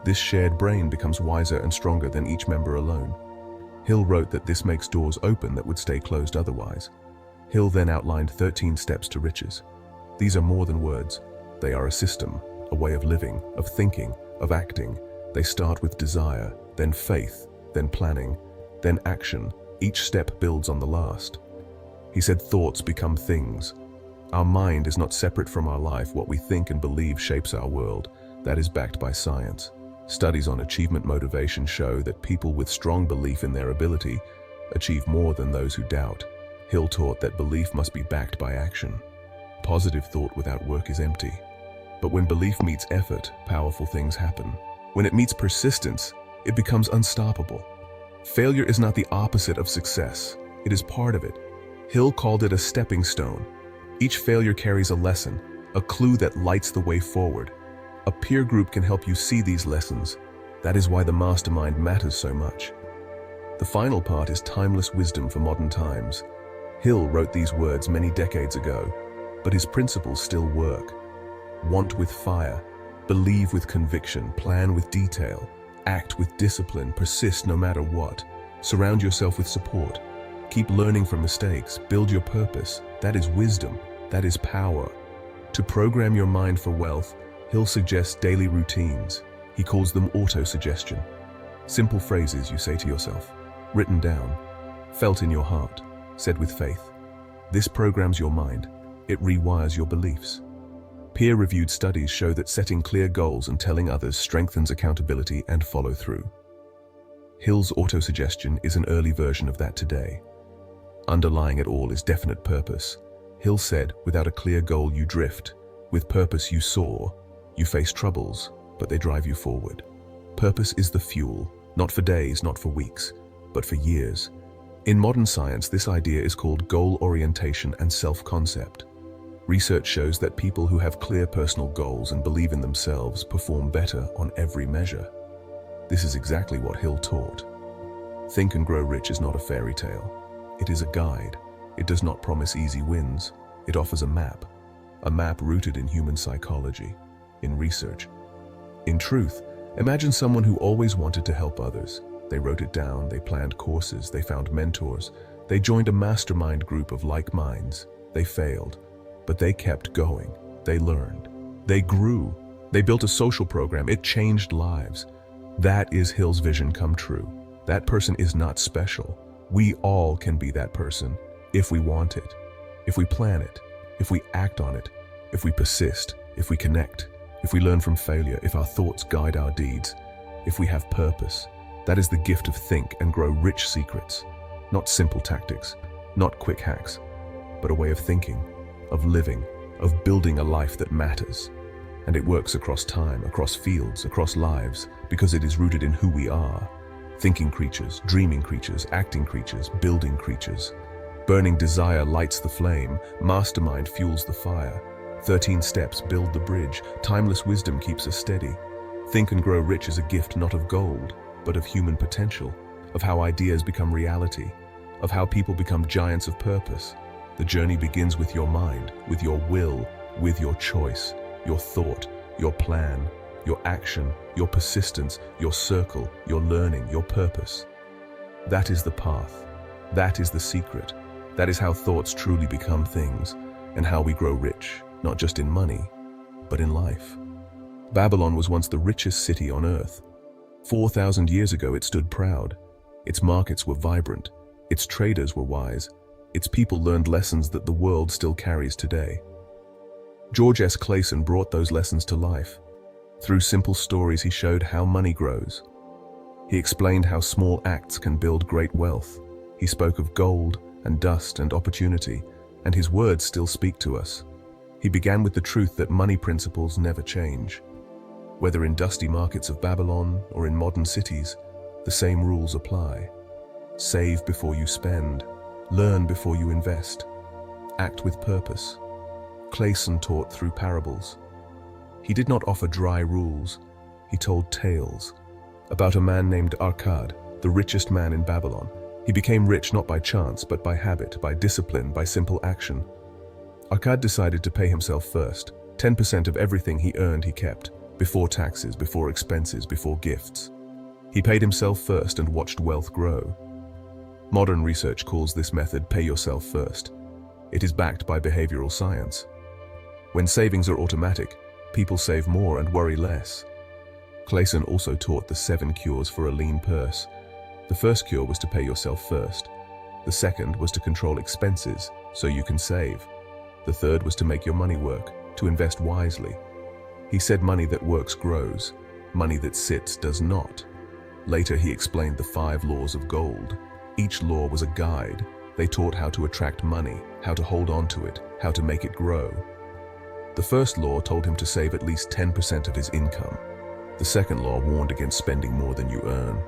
This shared brain becomes wiser and stronger than each member alone. Hill wrote that this makes doors open that would stay closed otherwise. Hill then outlined 13 steps to riches. These are more than words. They are a system, a way of living, of thinking, of acting. They start with desire, then faith, then planning, then action. Each step builds on the last. He said thoughts become things. Our mind is not separate from our life. What we think and believe shapes our world. That is backed by science. Studies on achievement motivation show that people with strong belief in their ability achieve more than those who doubt. Hill taught that belief must be backed by action. Positive thought without work is empty. But when belief meets effort, powerful things happen. When it meets persistence, it becomes unstoppable. Failure is not the opposite of success. It is part of it. Hill called it a stepping stone. Each failure carries a lesson, a clue that lights the way forward. A peer group can help you see these lessons. That is why the mastermind matters so much. The final part is timeless wisdom for modern times. Hill wrote these words many decades ago, but his principles still work. Want with fire, believe with conviction, plan with detail, act with discipline, persist no matter what. Surround yourself with support. Keep learning from mistakes, build your purpose. That is wisdom, that is power. To program your mind for wealth, Hill suggests daily routines. He calls them auto-suggestion. Simple phrases you say to yourself, written down, felt in your heart, said with faith. This programs your mind. It rewires your beliefs. Peer-reviewed studies show that setting clear goals and telling others strengthens accountability and follow-through. Hill's auto-suggestion is an early version of that today. Underlying it all is definite purpose. Hill said, without a clear goal you drift. With purpose you soar. You face troubles, but they drive you forward. Purpose is the fuel, not for days, not for weeks, but for years. In modern science, this idea is called goal orientation and self-concept. Research shows that people who have clear personal goals and believe in themselves perform better on every measure. This is exactly what Hill taught. Think and Grow Rich is not a fairy tale. It is a guide. It does not promise easy wins. It offers a map rooted in human psychology, in research. In truth, imagine someone who always wanted to help others. They wrote it down, they planned courses, they found mentors, they joined a mastermind group of like minds. They failed, but they kept going. They learned. They grew. They built a social program. It changed lives. That is Hill's vision come true. That person is not special. We all can be that person if we want it, if we plan it, if we act on it, if we persist, if we connect, if we learn from failure, if our thoughts guide our deeds, if we have purpose. That is the gift of Think and Grow Rich secrets. Not simple tactics, not quick hacks, but a way of thinking, of living, of building a life that matters. And it works across time, across fields, across lives, because it is rooted in who we are. Thinking creatures, dreaming creatures, acting creatures, building creatures. Burning desire lights the flame, mastermind fuels the fire. 13 steps build the bridge, timeless wisdom keeps us steady. Think and Grow Rich is a gift not of gold, but of human potential, of how ideas become reality, of how people become giants of purpose. The journey begins with your mind, with your will, with your choice, your thought, your plan, your action, your persistence, your circle, your learning, your purpose. That is the path. That is the secret. That is how thoughts truly become things, and how we grow rich, not just in money, but in life. Babylon was once the richest city on earth. 4,000 years ago it stood proud. Its markets were vibrant, its traders were wise, its people learned lessons that the world still carries today. George S. Clason brought those lessons to life. Through simple stories he showed how money grows. He explained how small acts can build great wealth. He spoke of gold and dust and opportunity, and his words still speak to us. He began with the truth that money principles never change. Whether in dusty markets of Babylon or in modern cities, the same rules apply. Save before you spend, learn before you invest, act with purpose. Clason taught through parables. He did not offer dry rules, he told tales about a man named Arkad, the richest man in Babylon. He became rich not by chance, but by habit, by discipline, by simple action. Arkad decided to pay himself first. 10% of everything he earned he kept, before taxes, before expenses, before gifts. He paid himself first and watched wealth grow. Modern research calls this method pay yourself first. It is backed by behavioral science. When savings are automatic, people save more and worry less. Clason also taught the 7 cures for a lean purse. The first cure was to pay yourself first. The second was to control expenses so you can save. The third was to make your money work, to invest wisely. He said money that works grows, money that sits does not. Later he explained the 5 laws of gold. Each law was a guide. They taught how to attract money, how to hold on to it, how to make it grow. The first law told him to save at least 10% of his income. The second law warned against spending more than you earn.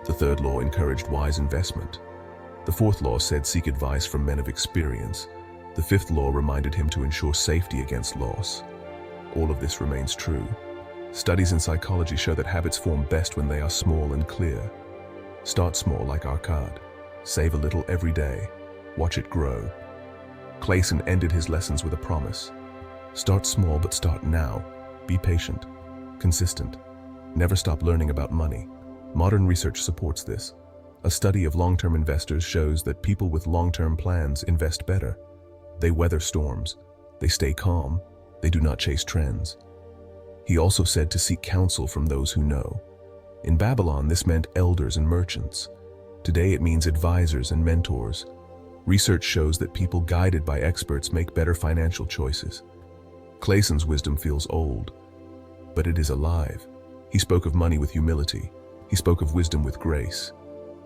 The third law encouraged wise investment. The fourth law said seek advice from men of experience. The fifth law reminded him to ensure safety against loss. All of this remains true. Studies in psychology show that habits form best when they are small and clear. Start small like Arkad. Save a little every day. Watch it grow. Clason ended his lessons with a promise. Start small, but start now. Be patient, consistent. Never stop learning about money. Modern research supports this. A study of long-term investors shows that people with long-term plans invest better. They weather storms. They stay calm. They do not chase trends. He also said to seek counsel from those who know. In Babylon, this meant elders and merchants. Today it means advisors and mentors. Research shows that people guided by experts make better financial choices. Clason's wisdom feels old, but it is alive. He spoke of money with humility. He spoke of wisdom with grace.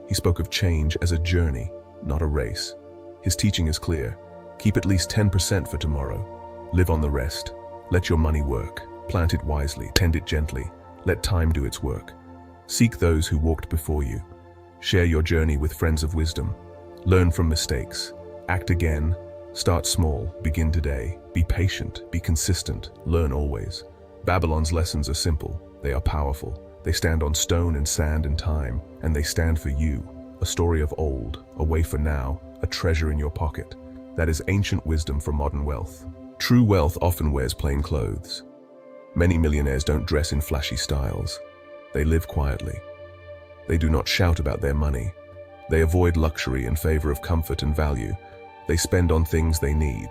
He spoke of change as a journey, not a race. His teaching is clear. Keep at least 10% for tomorrow. Live on the rest. Let your money work. Plant it wisely, tend it gently. Let time do its work. Seek those who walked before you. Share your journey with friends of wisdom. Learn from mistakes. Act again. Start small. Begin today. Be patient. Be consistent. Learn always. Babylon's lessons are simple. They are powerful. They stand on stone and sand and time, and they stand for you. A story of old, a way for now, a treasure in your pocket. That is ancient wisdom for modern wealth. True wealth often wears plain clothes. Many millionaires don't dress in flashy styles. They live quietly. They do not shout about their money. They avoid luxury in favor of comfort and value. They spend on things they need,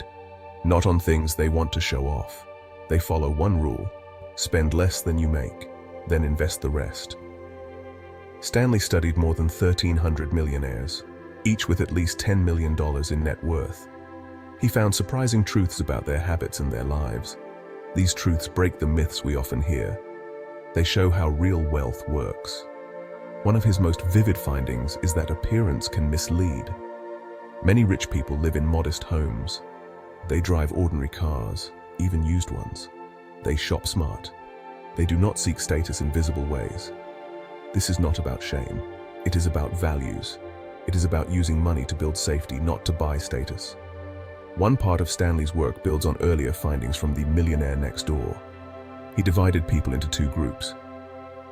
not on things they want to show off. They follow one rule: spend less than you make, then invest the rest. Stanley studied more than 1,300 millionaires, each with at least $10 million in net worth. He found surprising truths about their habits and their lives. These truths break the myths we often hear. They show how real wealth works. One of his most vivid findings is that appearance can mislead. Many rich people live in modest homes. They drive ordinary cars, even used ones. They shop smart. They do not seek status in visible ways. This is not about shame. It is about values. It is about using money to build safety, not to buy status. One part of Stanley's work builds on earlier findings from the Millionaire next door. He divided people into 2 groups.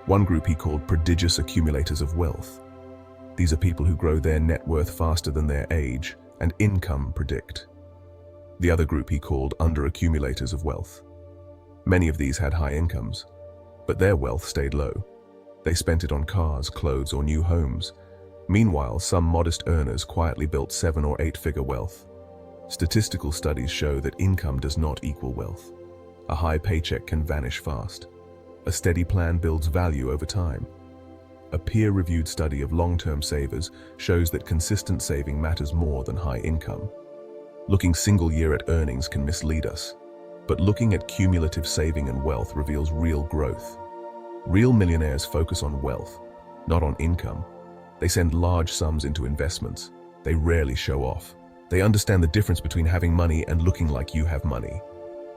One group he called prodigious accumulators of wealth. These are people who grow their net worth faster than their age and income predict. The other group he called under-accumulators of wealth. Many of these had high incomes, but their wealth stayed low. They spent it on cars, clothes, or new homes. Meanwhile, some modest earners quietly built 7- or 8-figure wealth. Statistical studies show that income does not equal wealth. A high paycheck can vanish fast. A steady plan builds value over time. A peer-reviewed study of long-term savers shows that consistent saving matters more than high income. Looking single year at earnings can mislead us, but looking at cumulative saving and wealth reveals real growth. Real millionaires focus on wealth, not on income. They send large sums into investments. They rarely show off. They understand the difference between having money and looking like you have money.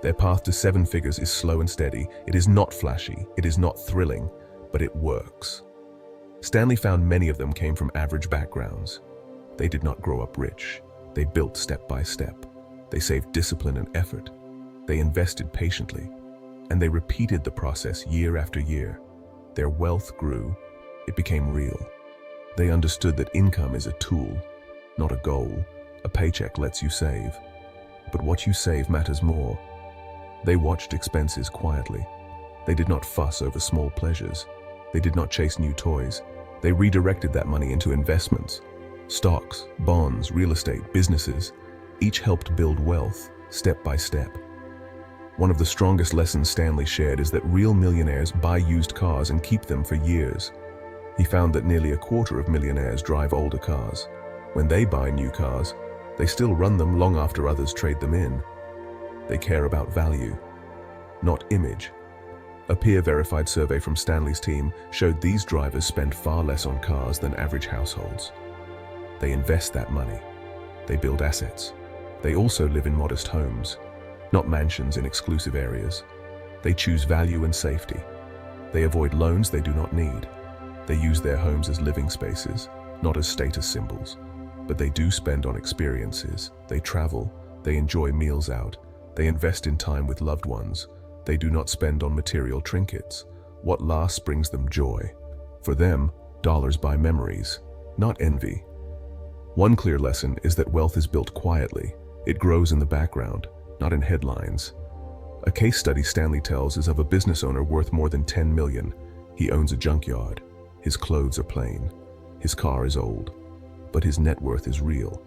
Their path to 7 figures is slow and steady. It is not flashy, it is not thrilling, but it works. Stanley found many of them came from average backgrounds. They did not grow up rich. They built step by step. They saved discipline and effort. They invested patiently. And they repeated the process year after year. Their wealth grew. It became real. They understood that income is a tool, not a goal. A paycheck lets you save, but what you save matters more. They watched expenses quietly. They did not fuss over small pleasures. They did not chase new toys. They redirected that money into investments. Stocks, bonds, real estate, businesses, each helped build wealth, step by step. One of the strongest lessons Stanley shared is that real millionaires buy used cars and keep them for years. He found that nearly a quarter of millionaires drive older cars. When they buy new cars, they still run them long after others trade them in. They care about value, not image. A peer-verified survey from Stanley's team showed these drivers spend far less on cars than average households. They invest that money. They build assets. They also live in modest homes, not mansions in exclusive areas. They choose value and safety. They avoid loans they do not need. They use their homes as living spaces, not as status symbols. But they do spend on experiences. They travel. They enjoy meals out. They invest in time with loved ones. They do not spend on material trinkets. What lasts brings them joy. For them, dollars buy memories, not envy. One clear lesson is that wealth is built quietly. It grows in the background, not in headlines. A case study Stanley tells is of a business owner worth more than 10 million. He owns a junkyard. His clothes are plain. His car is old. But his net worth is real.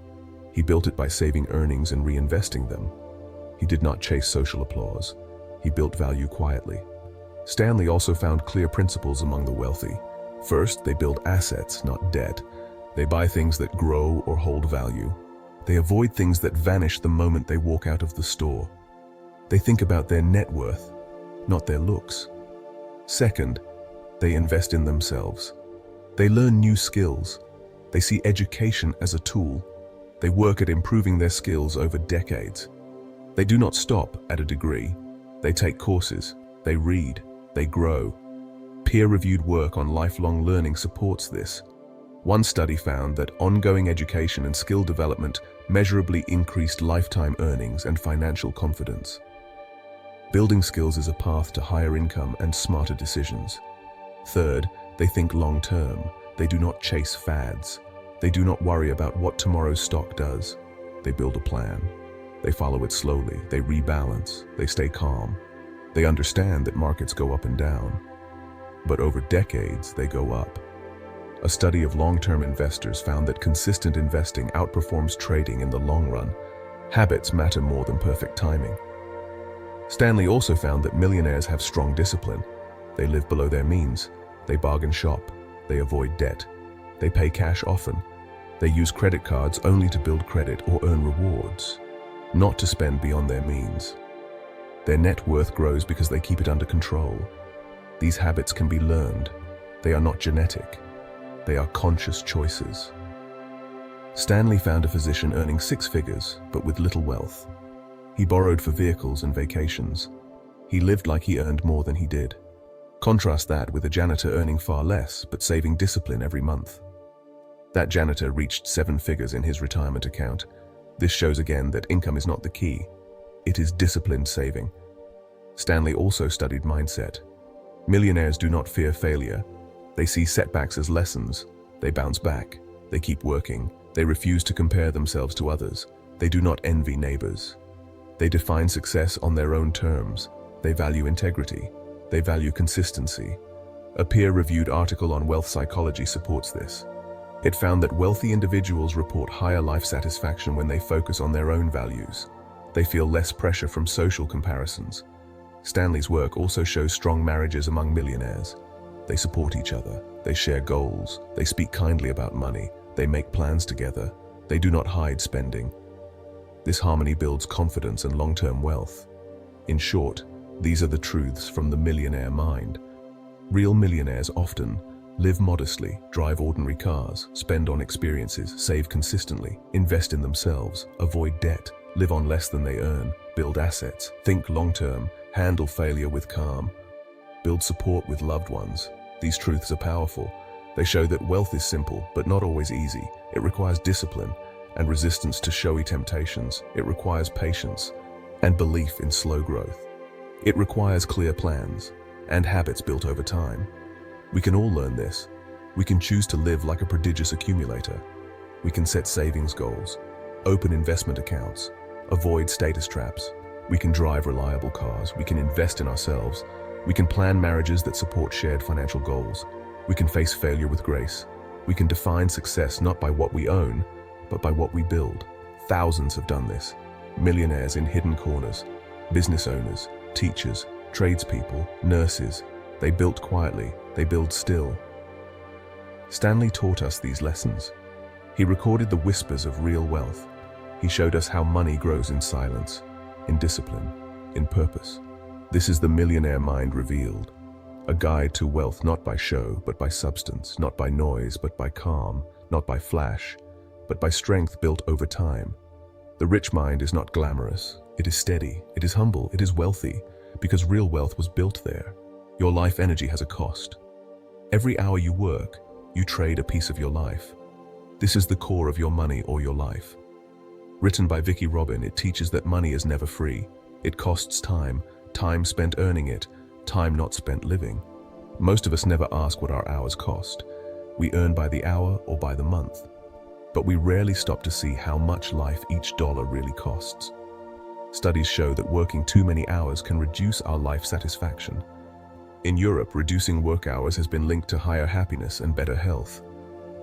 He built it by saving earnings and reinvesting them. He did not chase social applause. He built value quietly. Stanley also found clear principles among the wealthy. First, they build assets, not debt. They buy things that grow or hold value. They avoid things that vanish the moment they walk out of the store. They think about their net worth, not their looks. Second, they invest in themselves. They learn new skills. They see education as a tool. They work at improving their skills over decades. They do not stop at a degree. They take courses. They read. They grow. Peer-reviewed work on lifelong learning supports this. One study found that ongoing education and skill development measurably increased lifetime earnings and financial confidence. Building skills is a path to higher income and smarter decisions. Third, they think long-term. They do not chase fads. They do not worry about what tomorrow's stock does. They build a plan. They follow it slowly. They rebalance. They stay calm. They understand that markets go up and down. But over decades, they go up. A study of long-term investors found that consistent investing outperforms trading in the long run. Habits matter more than perfect timing. Stanley also found that millionaires have strong discipline. They live below their means. They bargain shop. They avoid debt. They pay cash often. They use credit cards only to build credit or earn rewards, not to spend beyond their means. Their net worth grows because they keep it under control. These habits can be learned. They are not genetic. They are conscious choices. Stanley found a physician earning 6 figures, but with little wealth. He borrowed for vehicles and vacations. He lived like he earned more than he did. Contrast that with a janitor earning far less, but saving discipline every month. That janitor reached 7 figures in his retirement account. This shows again that income is not the key. It is disciplined saving. Stanley also studied mindset. Millionaires do not fear failure. They see setbacks as lessons. They bounce back. They keep working. They refuse to compare themselves to others. They do not envy neighbors. They define success on their own terms. They value integrity. They value consistency. A peer-reviewed article on wealth psychology supports this. It found that wealthy individuals report higher life satisfaction when they focus on their own values. They feel less pressure from social comparisons. Stanley's work also shows strong marriages among millionaires. They support each other, they share goals, they speak kindly about money, they make plans together, they do not hide spending. This harmony builds confidence and long-term wealth. In short, these are the truths from the millionaire mind. Real millionaires often live modestly, drive ordinary cars, spend on experiences, save consistently, invest in themselves, avoid debt, live on less than they earn, build assets, think long-term, handle failure with calm, build support with loved ones. These truths are powerful. They show that wealth is simple, but not always easy. It requires discipline and resistance to showy temptations. It requires patience and belief in slow growth. It requires clear plans and habits built over time. We can all learn this. We can choose to live like a prodigious accumulator. We can set savings goals, open investment accounts, avoid status traps. We can drive reliable cars. We can invest in ourselves. We can plan marriages that support shared financial goals. We can face failure with grace. We can define success not by what we own, but by what we build. Thousands have done this. Millionaires in hidden corners, business owners, teachers, tradespeople, nurses. They built quietly, they build still. Stanley taught us these lessons. He recorded the whispers of real wealth. He showed us how money grows in silence, in discipline, in purpose. This is the Millionaire Mind revealed. A guide to wealth not by show, but by substance, not by noise, but by calm, not by flash, but by strength built over time. The rich mind is not glamorous. It is steady, it is humble, it is wealthy, because real wealth was built there. Your life energy has a cost. Every hour you work, you trade a piece of your life. This is the core of your money or your life. Written by Vicky Robin, it teaches that money is never free. It costs time, time spent earning it, time not spent living. Most of us never ask what our hours cost. We earn by the hour or by the month. But we rarely stop to see how much life each dollar really costs. Studies show that working too many hours can reduce our life satisfaction. In Europe, reducing work hours has been linked to higher happiness and better health.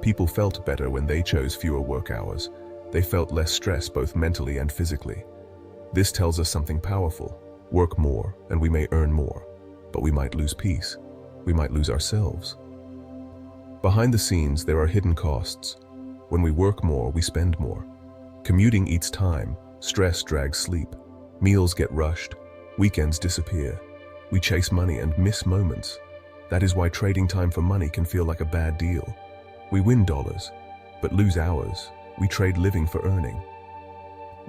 People felt better when they chose fewer work hours. They felt less stress both mentally and physically. This tells us something powerful. Work more and we may earn more, but we might lose peace. We might lose ourselves. Behind the scenes, there are hidden costs. When we work more, we spend more. Commuting eats time, stress drags sleep, meals get rushed, weekends disappear. We chase money and miss moments. That is why trading time for money can feel like a bad deal. We win dollars, but lose hours. We trade living for earning.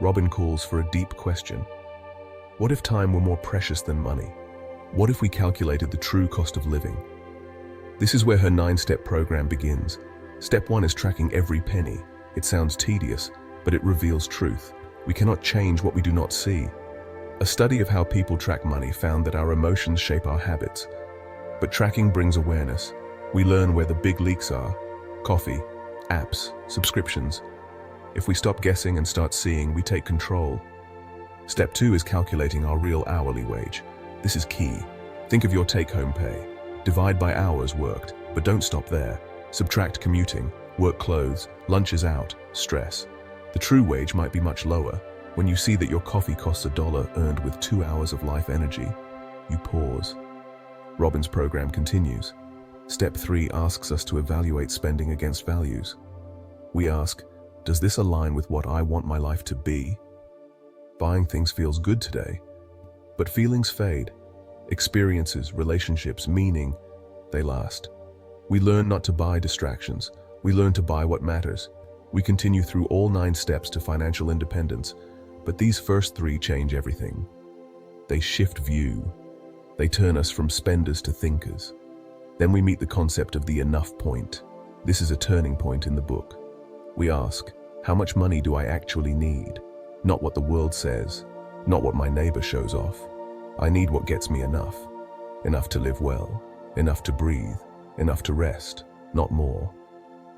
Robin calls for a deep question. What if time were more precious than money? What if we calculated the true cost of living? This is where her 9-step program begins. Step 1 is tracking every penny. It sounds tedious, but it reveals truth. We cannot change what we do not see. A study of how people track money found that our emotions shape our habits. But tracking brings awareness. We learn where the big leaks are: coffee, apps, subscriptions. If we stop guessing and start seeing, we take control. Step 2 is calculating our real hourly wage. This is key. Think of your take-home pay. Divide by hours worked, but don't stop there. Subtract commuting, work clothes, lunches out, stress. The true wage might be much lower. When you see that your coffee costs $1 earned with 2 hours of life energy, you pause. Robin's program continues. Step 3 asks us to evaluate spending against values. We ask, does this align with what I want my life to be? Buying things feels good today, but feelings fade. Experiences, relationships, meaning, they last. We learn not to buy distractions. We learn to buy what matters. We continue through all 9 steps to financial independence, but these first 3 change everything. They shift view. They turn us from spenders to thinkers. Then we meet the concept of the enough point. This is a turning point in the book. We ask, how much money do I actually need? Not what the world says, not what my neighbor shows off. I need what gets me enough. Enough to live well, enough to breathe, enough to rest, not more.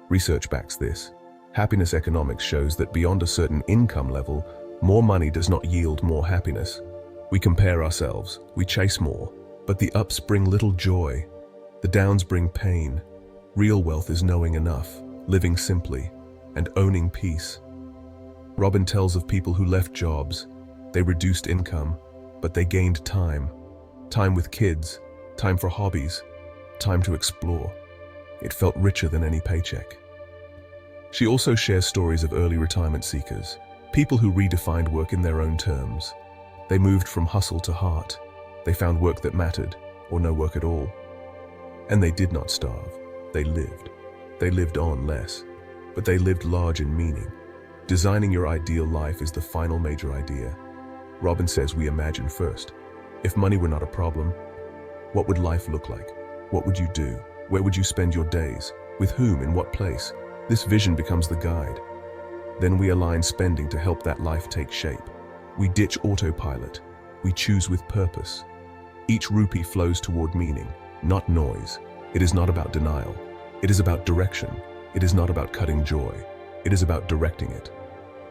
Research backs this. Happiness economics shows that beyond a certain income level, more money does not yield more happiness. We compare ourselves, we chase more, but the ups bring little joy. The downs bring pain. Real wealth is knowing enough, living simply, and owning peace. Robin tells of people who left jobs. They reduced income, but they gained time. Time with kids, time for hobbies, time to explore. It felt richer than any paycheck. She also shares stories of early retirement seekers, people who redefined work in their own terms. They moved from hustle to heart. They found work that mattered, or no work at all. And they did not starve. They lived. They lived on less, but they lived large in meaning. Designing your ideal life is the final major idea. Robin says we imagine first. If money were not a problem, what would life look like? What would you do? Where would you spend your days? With whom? In what place? This vision becomes the guide. Then we align spending to help that life take shape. We ditch autopilot. We choose with purpose. Each rupee flows toward meaning, not noise. It is not about denial. It is about direction. It is not about cutting joy. It is about directing it.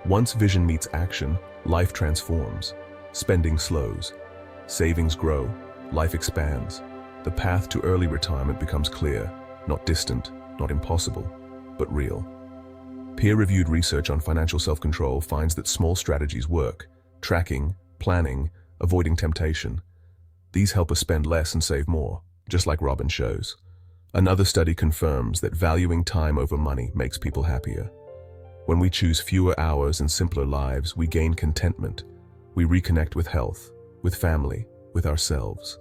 Once vision meets action, life transforms. Spending slows. Savings grow. Life expands. The path to early retirement becomes clear, not distant, not impossible, but real. Peer-reviewed research on financial self-control finds that small strategies work: tracking, planning, avoiding temptation. These help us spend less and save more, just like Robin shows. Another study confirms that valuing time over money makes people happier. When we choose fewer hours and simpler lives, we gain contentment. We reconnect with health, with family, with ourselves.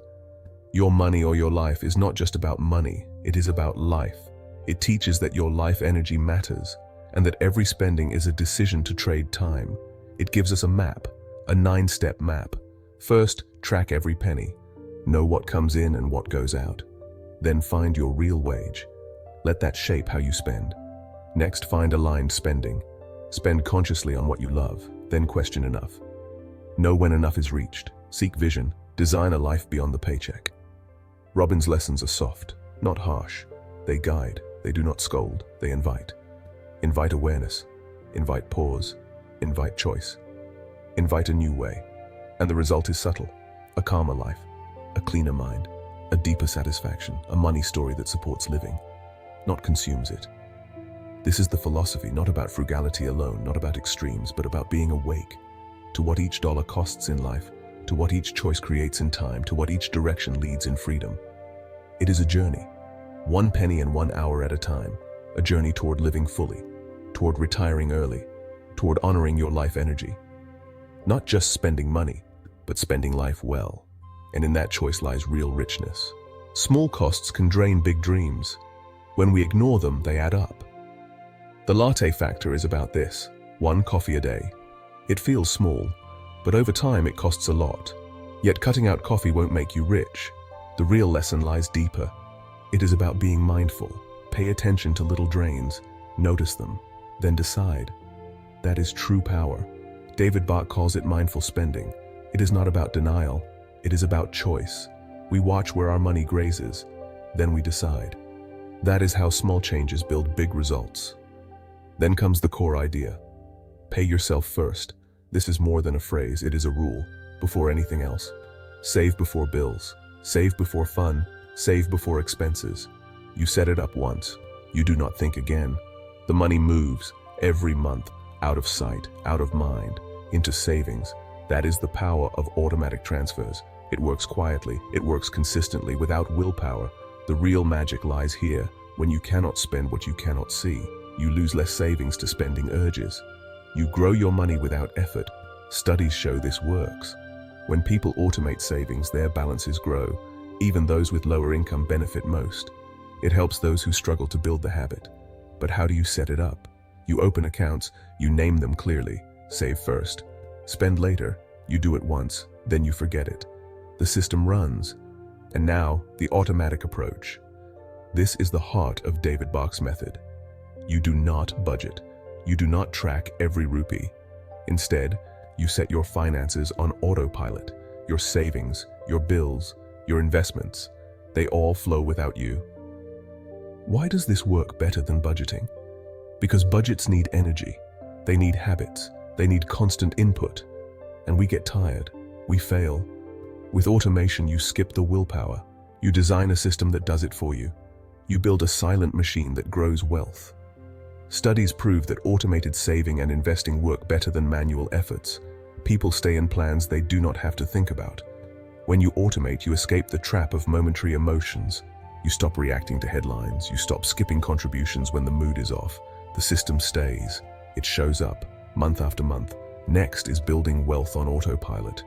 Your money or your life is not just about money, it is about life. It teaches that your life energy matters, and that every spending is a decision to trade time. It gives us a map, a 9-step map. First, track every penny. Know what comes in and what goes out. Then find your real wage. Let that shape how you spend. Next, find aligned spending. Spend consciously on what you love, then question enough. Know when enough is reached. Seek vision. Design a life beyond the paycheck. Robin's lessons are soft, not harsh. They guide. They do not scold. They invite. Invite awareness. Invite pause. Invite choice. Invite a new way. And the result is subtle. A calmer life. A cleaner mind. A deeper satisfaction. A money story that supports living, not consumes it. This is the philosophy, not about frugality alone, not about extremes, but about being awake to what each dollar costs in life, to what each choice creates in time, to what each direction leads in freedom. It is a journey, 1 penny and 1 hour at a time, a journey toward living fully, toward retiring early, toward honoring your life energy. Not just spending money, but spending life well. And in that choice lies real richness. Small costs can drain big dreams. When we ignore them, they add up. The latte factor is about this: 1 coffee a day. It feels small, but over time it costs a lot. Yet cutting out coffee won't make you rich. The real lesson lies deeper. It is about being mindful. Pay attention to little drains, notice them, then decide. That is true power. David Bach calls it mindful spending. It is not about denial. It is about choice. We watch where our money grazes, then we decide. That is how small changes build big results. Then comes the core idea. Pay yourself first. This is more than a phrase, it is a rule, before anything else. Save before bills. Save before fun. Save before expenses. You set it up once. You do not think again. The money moves every month, out of sight, out of mind, into savings. That is the power of automatic transfers. It works quietly, it works consistently, without willpower. The real magic lies here. When you cannot spend what you cannot see, you lose less savings to spending urges. You grow your money without effort. Studies show this works. When people automate savings, their balances grow. Even those with lower income benefit most. It helps those who struggle to build the habit. But how do you set it up? You open accounts, you name them clearly. Save first. Spend later. You do it once, then you forget it. The system runs. And now, the automatic approach. This is the heart of David Bach's method. You do not budget. You do not track every rupee. Instead, you set your finances on autopilot. Your savings, your bills, your investments, they all flow without you. Why does this work better than budgeting? Because budgets need energy. They need habits. They need constant input. And we get tired. We fail. With automation, you skip the willpower. You design a system that does it for you. You build a silent machine that grows wealth. Studies prove that automated saving and investing work better than manual efforts. People stay in plans they do not have to think about. When you automate, you escape the trap of momentary emotions. You stop reacting to headlines. You stop skipping contributions when the mood is off. The system stays. It shows up, month after month. Next is building wealth on autopilot.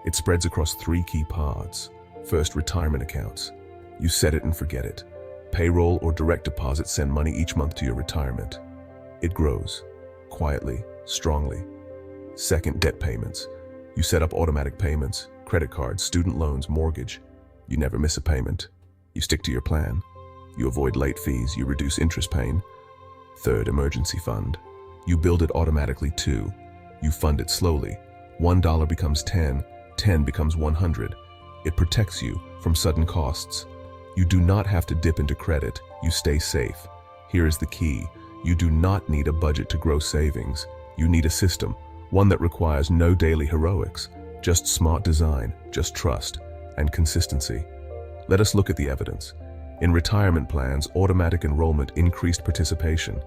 It spreads across 3 key parts. First, retirement accounts. You set it and forget it. Payroll or direct deposit send money each month to your retirement. It grows, quietly, strongly. Second, debt payments. You set up automatic payments, credit cards, student loans, mortgage. You never miss a payment. You stick to your plan. You avoid late fees. You reduce interest pain. Third, emergency fund. You build it automatically too. You fund it slowly. $1 becomes 10, 10 becomes 100. It protects you from sudden costs. You do not have to dip into credit. You stay safe. Here is the key. You do not need a budget to grow savings. You need a system, one that requires no daily heroics, just smart design, just trust, and consistency. Let us look at the evidence. In retirement plans, automatic enrollment increased participation.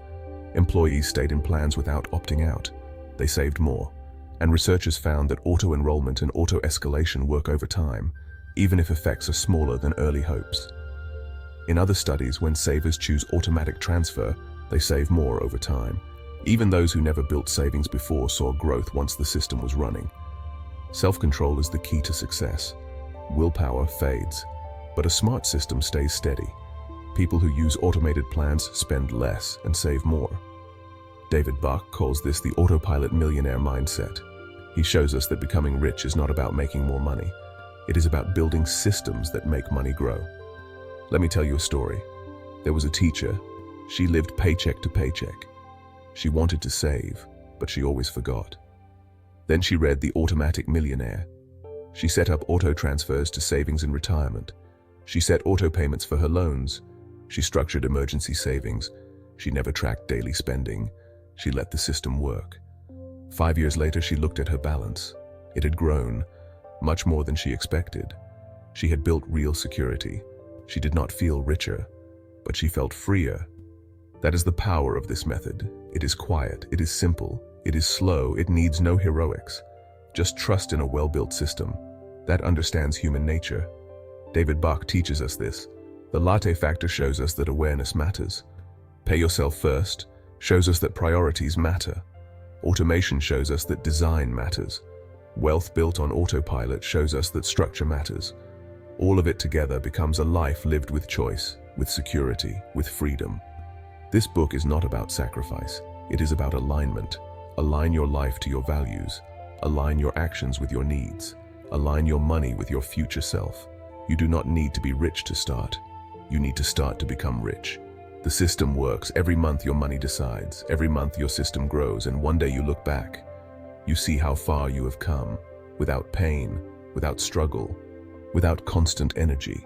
Employees stayed in plans without opting out. They saved more. And researchers found that auto-enrollment and auto-escalation work over time, even if effects are smaller than early hopes. In other studies, when savers choose automatic transfer, they save more over time. Even those who never built savings before saw growth once the system was running. Self-control is the key to success. Willpower fades, but a smart system stays steady. People who use automated plans spend less and save more. David Buck calls this the autopilot millionaire mindset. He shows us that becoming rich is not about making more money. It is about building systems that make money grow. Let me tell you a story. There was a teacher. She lived paycheck to paycheck. She wanted to save, but she always forgot. Then she read The Automatic Millionaire. She set up auto transfers to savings and retirement. She set auto payments for her loans. She structured emergency savings. She never tracked daily spending. She let the system work. 5 years later, she looked at her balance. It had grown, much more than she expected. She had built real security. She did not feel richer, but she felt freer. That is the power of this method. It is quiet, it is simple, it is slow, it needs no heroics. Just trust in a well-built system that understands human nature. David Buck teaches us this. The latte factor shows us that awareness matters. Pay yourself first shows us that priorities matter. Automation shows us that design matters. Wealth built on autopilot shows us that structure matters. All of it together becomes a life lived with choice, with security, with freedom. This book is not about sacrifice. It is about alignment. Align your life to your values. Align your actions with your needs. Align your money with your future self. You do not need to be rich to start. You need to start to become rich. The system works. Every month your money decides. Every month your system grows, and one day you look back. You see how far you have come, without pain, without struggle, without constant energy.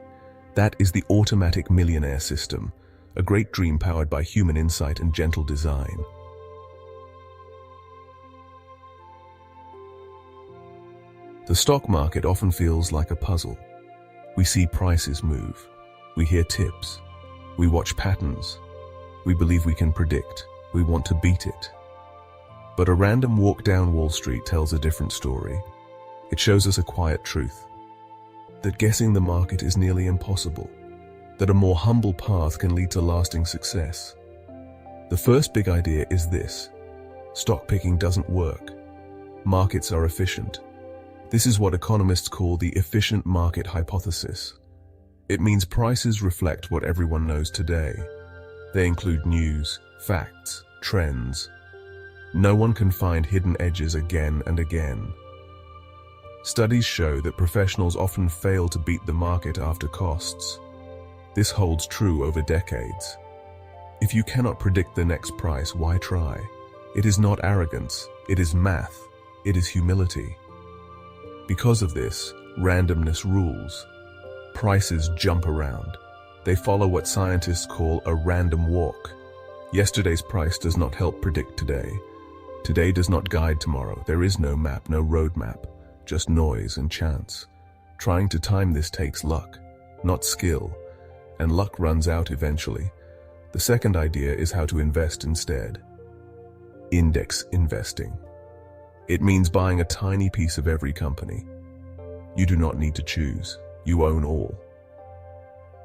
That is the automatic millionaire system, a great dream powered by human insight and gentle design. The stock market often feels like a puzzle. We see prices move. We hear tips. We watch patterns. We believe we can predict. We want to beat it. But a random walk down Wall Street tells a different story. It shows us a quiet truth. That guessing the market is nearly impossible. That a more humble path can lead to lasting success. The first big idea is this. Stock picking doesn't work. Markets are efficient. This is what economists call the efficient market hypothesis. It means prices reflect what everyone knows today. They include news, facts, trends. No one can find hidden edges again and again. Studies show that professionals often fail to beat the market after costs. This holds true over decades. If you cannot predict the next price, why try? It is not arrogance, it is math, it is humility. Because of this, randomness rules. Prices jump around. They follow what scientists call a random walk. Yesterday's price does not help predict today. Today does not guide tomorrow. There is no map, no roadmap, just noise and chance. Trying to time this takes luck, not skill, and luck runs out eventually. The second idea is how to invest instead. Index investing. It means buying a tiny piece of every company. You do not need to choose. You own all.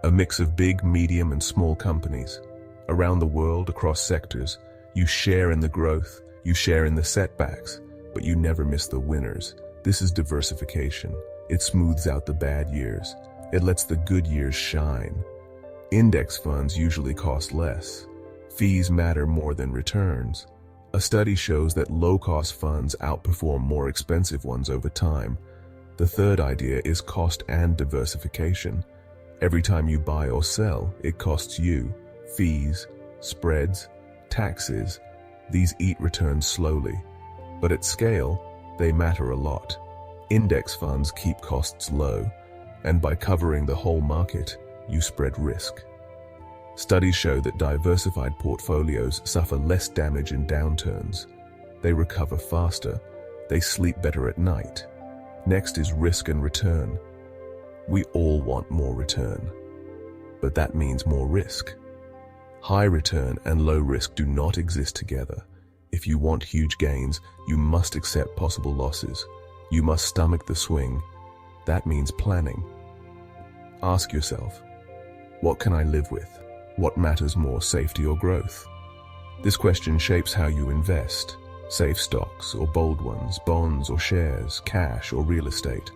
A mix of big, medium, and small companies. Around the world, across sectors, you share in the growth, you share in the setbacks, but you never miss the winners. This is diversification. It smooths out the bad years. It lets the good years shine. Index funds usually cost less. Fees matter more than returns. A study shows that low-cost funds outperform more expensive ones over time. The third idea is cost and diversification. Every time you buy or sell, it costs you. Fees, spreads, taxes. These eat returns slowly. But at scale, they matter a lot. Index funds keep costs low, and by covering the whole market, you spread risk. Studies show that diversified portfolios suffer less damage in downturns. They recover faster. They sleep better at night. Next is risk and return. We all want more return, but that means more risk. High return and low risk do not exist together. If you want huge gains, you must accept possible losses. You must stomach the swing. That means planning. Ask yourself, what can I live with? What matters more, safety or growth? This question shapes how you invest. Safe stocks or bold ones, bonds or shares, cash or real estate.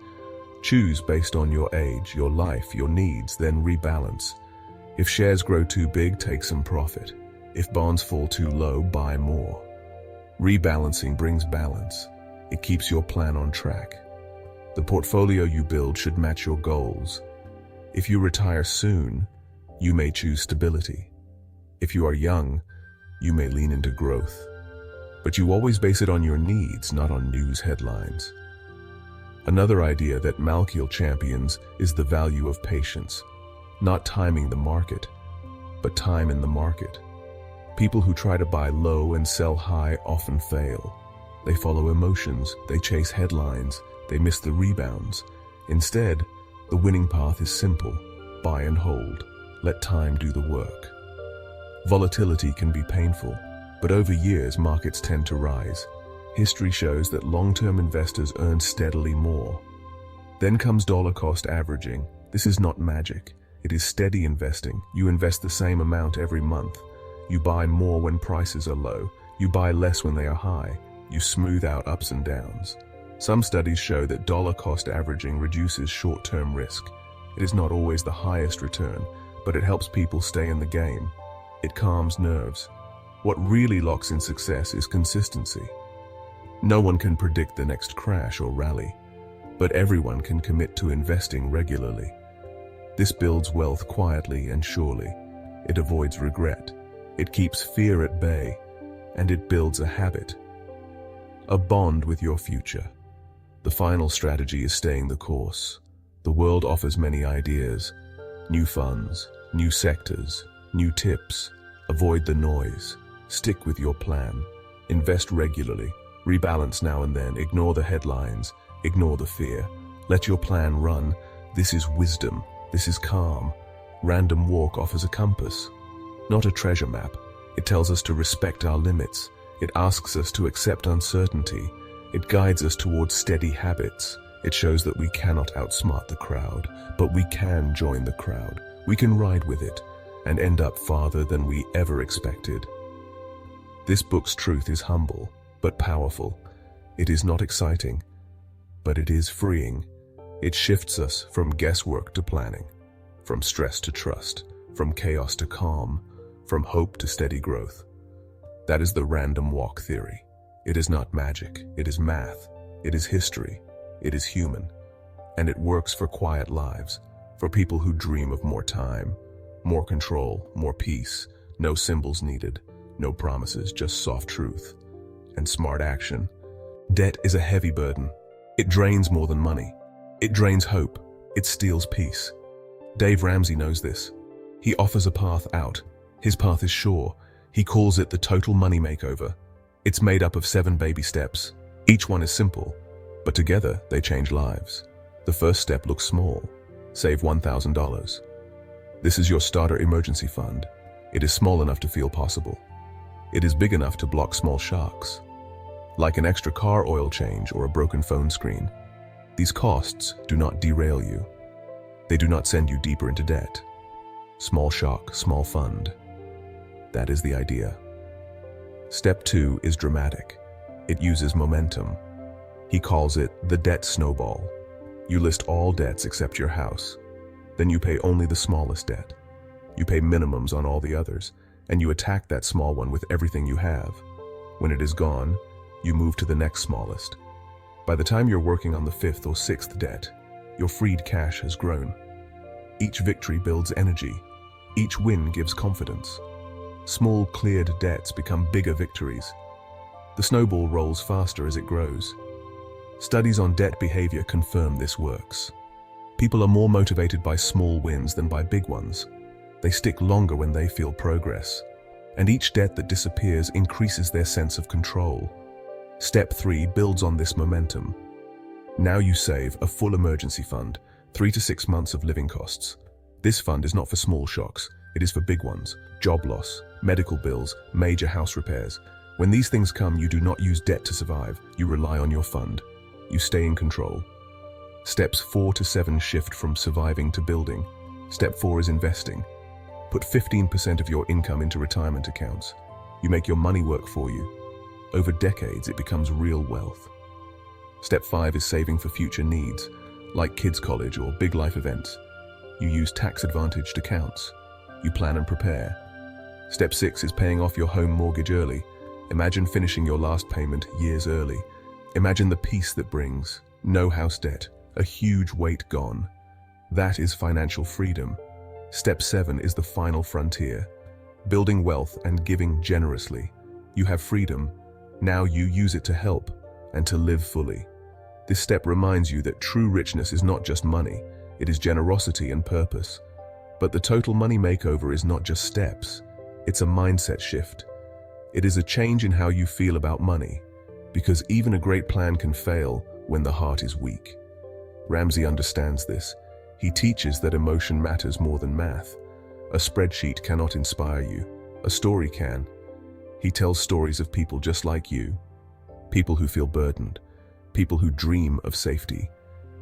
Choose based on your age, your life, your needs, then rebalance. If shares grow too big, take some profit. If bonds fall too low, buy more. Rebalancing brings balance. It keeps your plan on track. The portfolio you build should match your goals. If you retire soon, you may choose stability. If you are young, you may lean into growth. But you always base it on your needs, not on news headlines. Another idea that Makeover champions is the value of patience. Not timing the market, but time in the market. People who try to buy low and sell high often fail. They follow emotions, they chase headlines, they miss the rebounds. Instead, the winning path is simple. Buy and hold. Let time do the work. Volatility can be painful, but over years markets tend to rise. History shows that long-term investors earn steadily more. Then comes dollar cost averaging. This is not magic. It is steady investing. You invest the same amount every month. You buy more when prices are low. You buy less when they are high. You smooth out ups and downs. Some studies show that dollar cost averaging reduces short-term risk. It is not always the highest return, but it helps people stay in the game. It calms nerves. What really locks in success is consistency. No one can predict the next crash or rally, but everyone can commit to investing regularly. This builds wealth quietly and surely. It avoids regret. It keeps fear at bay, and it builds a habit. A bond with your future. The final strategy is staying the course. The world offers many ideas, new funds, new sectors, new tips. Avoid the noise. Stick with your plan. Invest regularly. Rebalance now and then. Ignore the headlines. Ignore the fear. Let your plan run. This is wisdom. This is calm. Random Walk offers a compass, not a treasure map. It tells us to respect our limits. It asks us to accept uncertainty. It guides us towards steady habits. It shows that we cannot outsmart the crowd, but we can join the crowd. We can ride with it and end up farther than we ever expected. This book's truth is humble, but powerful. It is not exciting, but it is freeing. It shifts us from guesswork to planning, from stress to trust, from chaos to calm, from hope to steady growth. That is the random walk theory. It is not magic. It is math. It is history. It is human. And it works for quiet lives, for people who dream of more time, more control, more peace, no symbols needed, no promises, just soft truth and smart action. Debt is a heavy burden. It drains more than money. It drains hope. It steals peace. Dave Ramsey knows this. He offers a path out. His path is sure. He calls it the Total Money Makeover. It's made up of 7 baby steps. Each one is simple, but together they change lives. The first step looks small. Save $1,000. This is your starter emergency fund. It is small enough to feel possible. It is big enough to block small shocks. Like an extra car oil change or a broken phone screen, these costs do not derail you. They do not send you deeper into debt. Small shock, small fund. That is the idea. Step 2 is dramatic. It uses momentum. He calls it the debt snowball. You list all debts except your house. Then you pay only the smallest debt. You pay minimums on all the others, and you attack that small one with everything you have. When it is gone, you move to the next smallest. By the time you're working on the 5th or 6th debt, your freed cash has grown. Each victory builds energy. Each win gives confidence. Small, cleared debts become bigger victories. The snowball rolls faster as it grows. Studies on debt behavior confirm this works. People are more motivated by small wins than by big ones. They stick longer when they feel progress. And each debt that disappears increases their sense of control. Step 3 builds on this momentum. Now you save a full emergency fund, 3 to 6 months of living costs. This fund is not for small shocks, it is for big ones: job loss, medical bills, major house repairs. When these things come, you do not use debt to survive, you rely on your fund. You stay in control. Steps 4 to 7 shift from surviving to building. Step 4 is investing. Put 15% of your income into retirement accounts. You make your money work for you. Over decades, it becomes real wealth. Step 5 is saving for future needs, like kids' college or big life events. You use tax-advantaged accounts. You plan and prepare. Step 6 is paying off your home mortgage early. Imagine finishing your last payment years early. Imagine the peace that brings. No house debt, a huge weight gone. That is financial freedom. Step 7 is the final frontier. Building wealth and giving generously. You have freedom. Now you use it to help and to live fully. This step reminds you that true richness is not just money, it is generosity and purpose. But the total money makeover is not just steps, it's a mindset shift. It is a change in how you feel about money, because even a great plan can fail when the heart is weak. Ramsey understands this. He teaches that emotion matters more than math. A spreadsheet cannot inspire you, a story can. He tells stories of people just like you, people who feel burdened, people who dream of safety,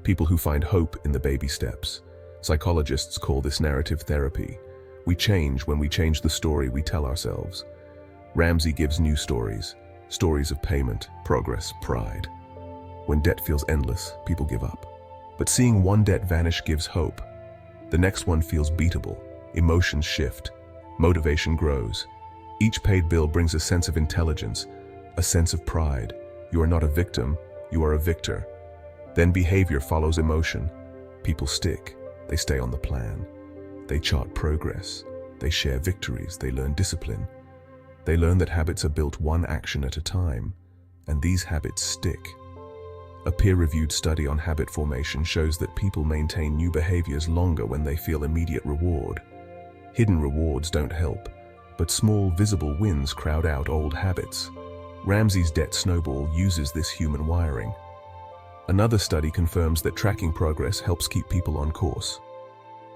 people who find hope in the baby steps. Psychologists call this narrative therapy. We change when we change the story we tell ourselves. Ramsey gives new stories, stories of payment, progress, pride. When debt feels endless, people give up. But seeing one debt vanish gives hope. The next one feels beatable. Emotions shift. Motivation grows. Each paid bill brings a sense of intelligence, a sense of pride. You are not a victim, you are a victor. Then behavior follows emotion. People stick. They stay on the plan. They chart progress. They share victories. They learn discipline. They learn that habits are built one action at a time, and these habits stick. A peer-reviewed study on habit formation shows that people maintain new behaviors longer when they feel immediate reward. Hidden rewards don't help, but small, visible wins crowd out old habits. Ramsey's debt snowball uses this human wiring. Another study confirms that tracking progress helps keep people on course.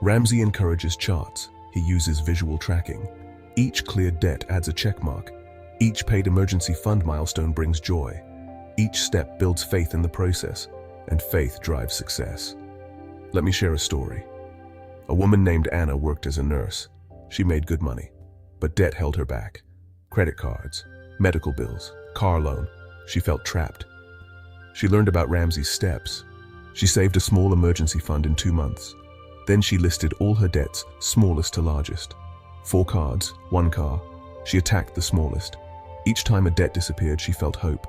Ramsey encourages charts. He uses visual tracking. Each cleared debt adds a checkmark. Each paid emergency fund milestone brings joy. Each step builds faith in the process, and faith drives success. Let me share a story. A woman named Anna worked as a nurse. She made good money, but debt held her back. Credit cards, medical bills, car loan. She felt trapped. She learned about Ramsey's steps. She saved a small emergency fund in 2 months. Then she listed all her debts, smallest to largest. 4 cards, 1 car. She attacked the smallest. Each time a debt disappeared, she felt hope.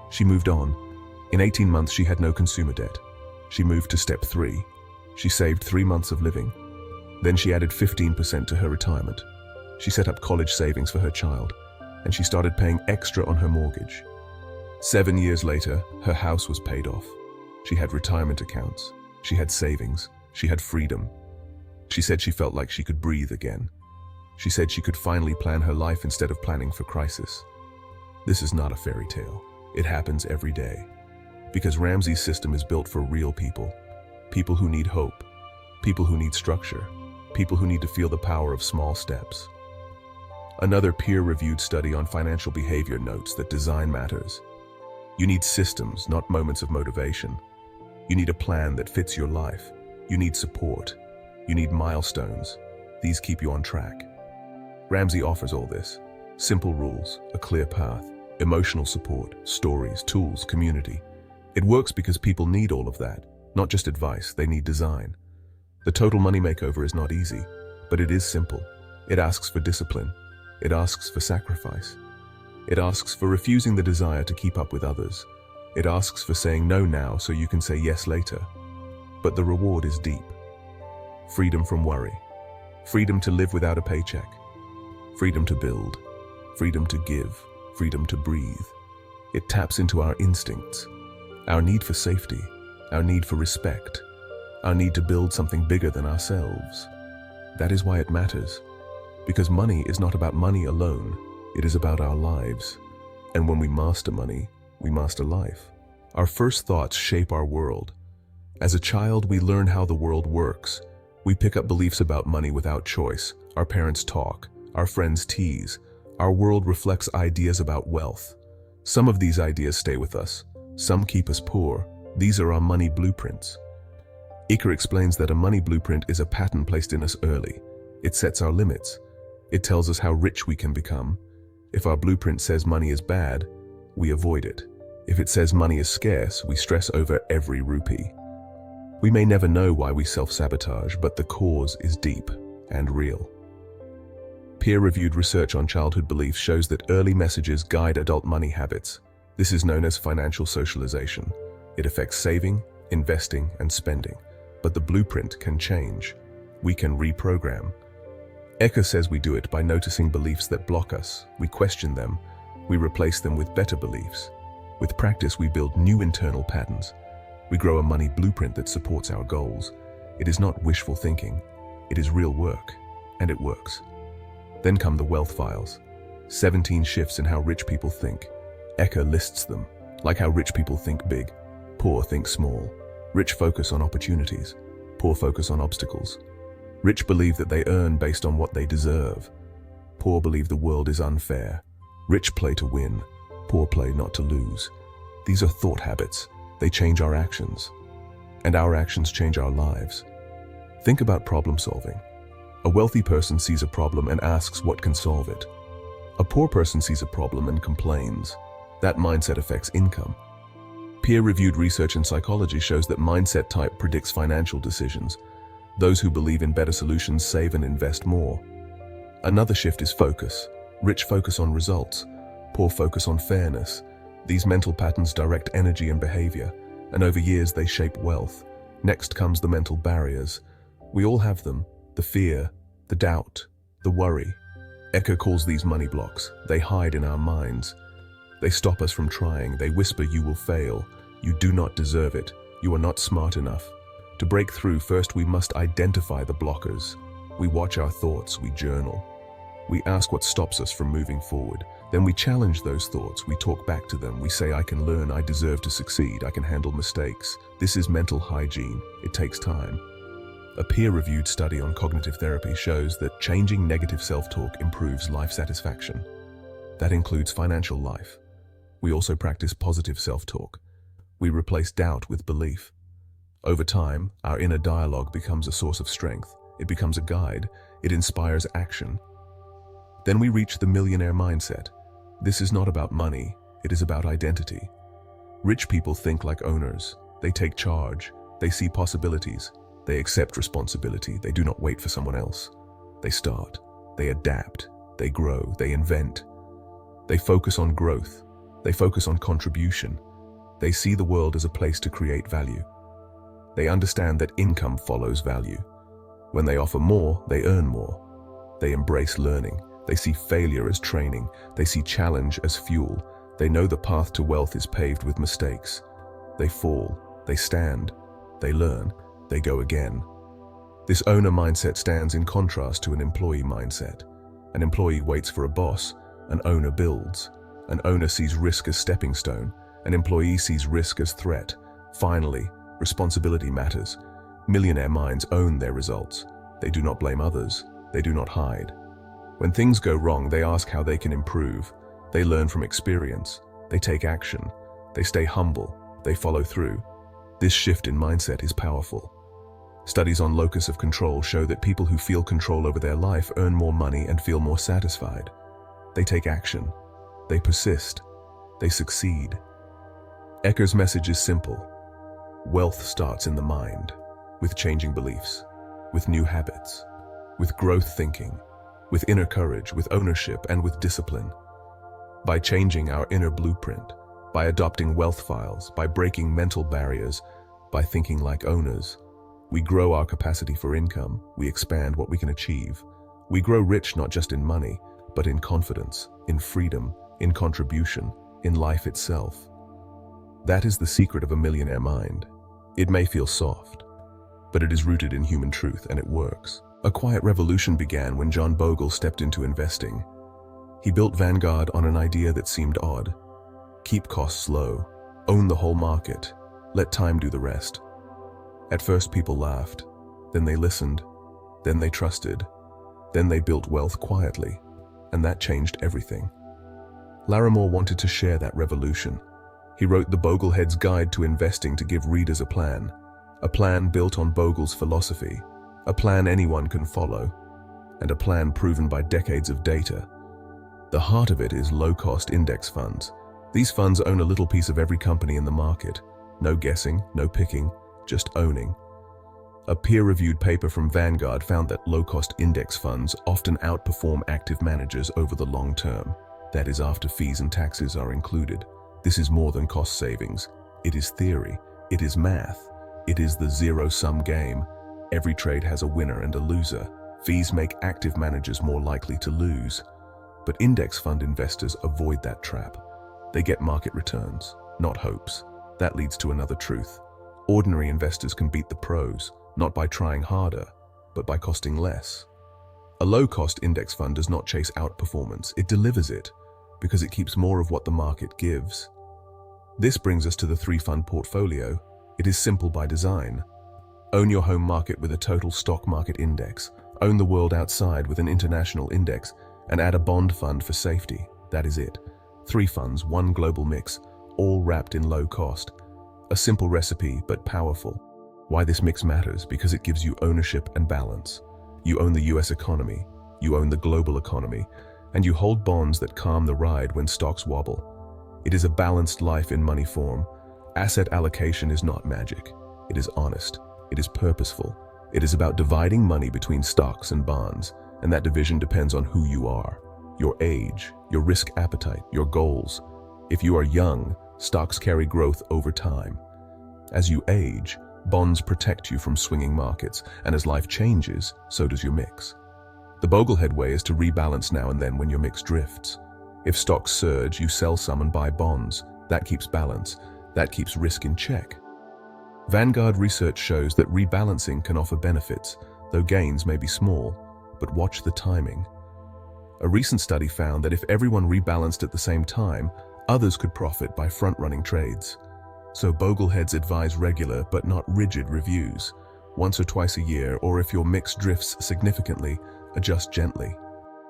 She moved on. In 18 months, she had no consumer debt. She moved to step 3. She saved 3 months of living. Then she added 15% to her retirement. She set up college savings for her child, and she started paying extra on her mortgage. 7 years later, her house was paid off. She had retirement accounts. She had savings. She had freedom. She said she felt like she could breathe again. She said she could finally plan her life instead of planning for crisis. This is not a fairy tale. It happens every day. Because Ramsey's system is built for real people. People who need hope. People who need structure. People who need to feel the power of small steps. Another peer-reviewed study on financial behavior notes that design matters. You need systems, not moments of motivation. You need a plan that fits your life. You need support. You need milestones. These keep you on track. Ramsey offers all this. Simple rules, a clear path, emotional support, stories, tools, community. It works because people need all of that, not just advice, they need design. The Total Money Makeover is not easy, but it is simple. It asks for discipline. It asks for sacrifice. It asks for refusing the desire to keep up with others. It asks for saying no now so you can say yes later. But the reward is deep. Freedom from worry. Freedom to live without a paycheck. Freedom to build. Freedom to give. Freedom to breathe. It taps into our instincts, our need for safety, our need for respect, our need to build something bigger than ourselves. That is why it matters. Because money is not about money alone, it is about our lives. And when we master money, we master life. Our first thoughts shape our world. As a child, we learn how the world works. We pick up beliefs about money without choice. Our parents talk, our friends tease. Our world reflects ideas about wealth. Some of these ideas stay with us. Some keep us poor. These are our money blueprints. Iker explains that a money blueprint is a pattern placed in us early. It sets our limits. It tells us how rich we can become. If our blueprint says money is bad, we avoid it. If it says money is scarce, we stress over every rupee. We may never know why we self-sabotage, but the cause is deep and real. Peer-reviewed research on childhood beliefs shows that early messages guide adult money habits. This is known as financial socialization. It affects saving, investing, and spending. But the blueprint can change. We can reprogram. Iker says we do it by noticing beliefs that block us. We question them. We replace them with better beliefs. With practice, we build new internal patterns. We grow a money blueprint that supports our goals. It is not wishful thinking. It is real work, and it works. Then come the wealth files. 17 shifts in how rich people think. Iker lists them, like how rich people think big, poor think small. Rich focus on opportunities, poor focus on obstacles. Rich believe that they earn based on what they deserve. Poor believe the world is unfair. Rich play to win, poor play not to lose. These are thought habits. They change our actions, and our actions change our lives. Think about problem solving. A wealthy person sees a problem and asks what can solve it. A poor person sees a problem and complains. That mindset affects income. Peer-reviewed research in psychology shows that mindset type predicts financial decisions. Those who believe in better solutions save and invest more. Another shift is focus. Rich focus on results, poor focus on fairness. These mental patterns direct energy and behavior, and over years they shape wealth. Next comes the mental barriers. We all have them: the fear, the doubt, the worry. Iker calls these money blocks. They hide in our minds. They stop us from trying. They whisper, "You will fail. You do not deserve it. You are not smart enough." To break through, first we must identify the blockers. We watch our thoughts, we journal. We ask what stops us from moving forward. Then we challenge those thoughts, we talk back to them. We say, "I can learn, I deserve to succeed, I can handle mistakes." This is mental hygiene. It takes time. A peer-reviewed study on cognitive therapy shows that changing negative self-talk improves life satisfaction. That includes financial life. We also practice positive self-talk. We replace doubt with belief. Over time, our inner dialogue becomes a source of strength. It becomes a guide. It inspires action. Then we reach the millionaire mindset. This is not about money. It is about identity. Rich people think like owners. They take charge. They see possibilities. They accept responsibility. They do not wait for someone else. They start. They adapt. They grow. They invent. They focus on growth. They focus on contribution. They see the world as a place to create value. They understand that income follows value. When they offer more, they earn more. They embrace learning. They see failure as training. They see challenge as fuel. They know the path to wealth is paved with mistakes. They fall. They stand. They learn. They go again. This owner mindset stands in contrast to an employee mindset. An employee waits for a boss. An owner builds. An owner sees risk as stepping stone. An employee sees risk as threat. Finally, responsibility matters. Millionaire minds own their results. They do not blame others. They do not hide. When things go wrong, they ask how they can improve. They learn from experience. They take action. They stay humble. They follow through. This shift in mindset is powerful. Studies on locus of control show that people who feel control over their life earn more money and feel more satisfied. They take action. They persist. They succeed. Ecker's message is simple. Wealth starts in the mind, with changing beliefs, with new habits, with growth thinking, with inner courage, with ownership, and with discipline. By changing our inner blueprint, by adopting wealth files, by breaking mental barriers, by thinking like owners, we grow our capacity for income, we expand what we can achieve. We grow rich not just in money, but in confidence, in freedom, in contribution, in life itself. That is the secret of a millionaire mind. It may feel soft, but it is rooted in human truth and it works. A quiet revolution began when John Bogle stepped into investing. He built Vanguard on an idea that seemed odd. Keep costs low, own the whole market, let time do the rest. At first people laughed, then they listened, then they trusted, then they built wealth quietly, and that changed everything. Larimore wanted to share that revolution. He wrote the Bogleheads Guide to Investing to give readers a plan built on Bogle's philosophy, a plan anyone can follow, and a plan proven by decades of data. The heart of it is low-cost index funds. These funds own a little piece of every company in the market. No guessing, no picking, just owning. A peer-reviewed paper from Vanguard found that low-cost index funds often outperform active managers over the long term. That is after fees and taxes are included. This is more than cost savings. It is theory. It is math. It is the zero-sum game. Every trade has a winner and a loser. Fees make active managers more likely to lose. But index fund investors avoid that trap. They get market returns, not hopes. That leads to another truth. Ordinary investors can beat the pros, not by trying harder, but by costing less. A low-cost index fund does not chase outperformance, it delivers it, because it keeps more of what the market gives. This brings us to the three-fund portfolio. It is simple by design. Own your home market with a total stock market index. Own the world outside with an international index, and add a bond fund for safety. That is it. 3 funds, 1 global mix, all wrapped in low cost. A simple recipe, but powerful. Why this mix matters? Because it gives you ownership and balance. You own the US economy, you own the global economy, and you hold bonds that calm the ride when stocks wobble. It is a balanced life in money form. Asset allocation is not magic. It is honest. It is purposeful. It is about dividing money between stocks and bonds, and that division depends on who you are, your age, your risk appetite, your goals. If you are young, stocks carry growth over time. As you age, bonds protect you from swinging markets, and as life changes, so does your mix. The Boglehead way is to rebalance now and then when your mix drifts. If stocks surge, you sell some and buy bonds. That keeps balance. That keeps risk in check. Vanguard research shows that rebalancing can offer benefits, though gains may be small, but watch the timing. A recent study found that if everyone rebalanced at the same time, others could profit by front-running trades. So Bogleheads advise regular but not rigid reviews, once or twice a year, or if your mix drifts significantly, adjust gently.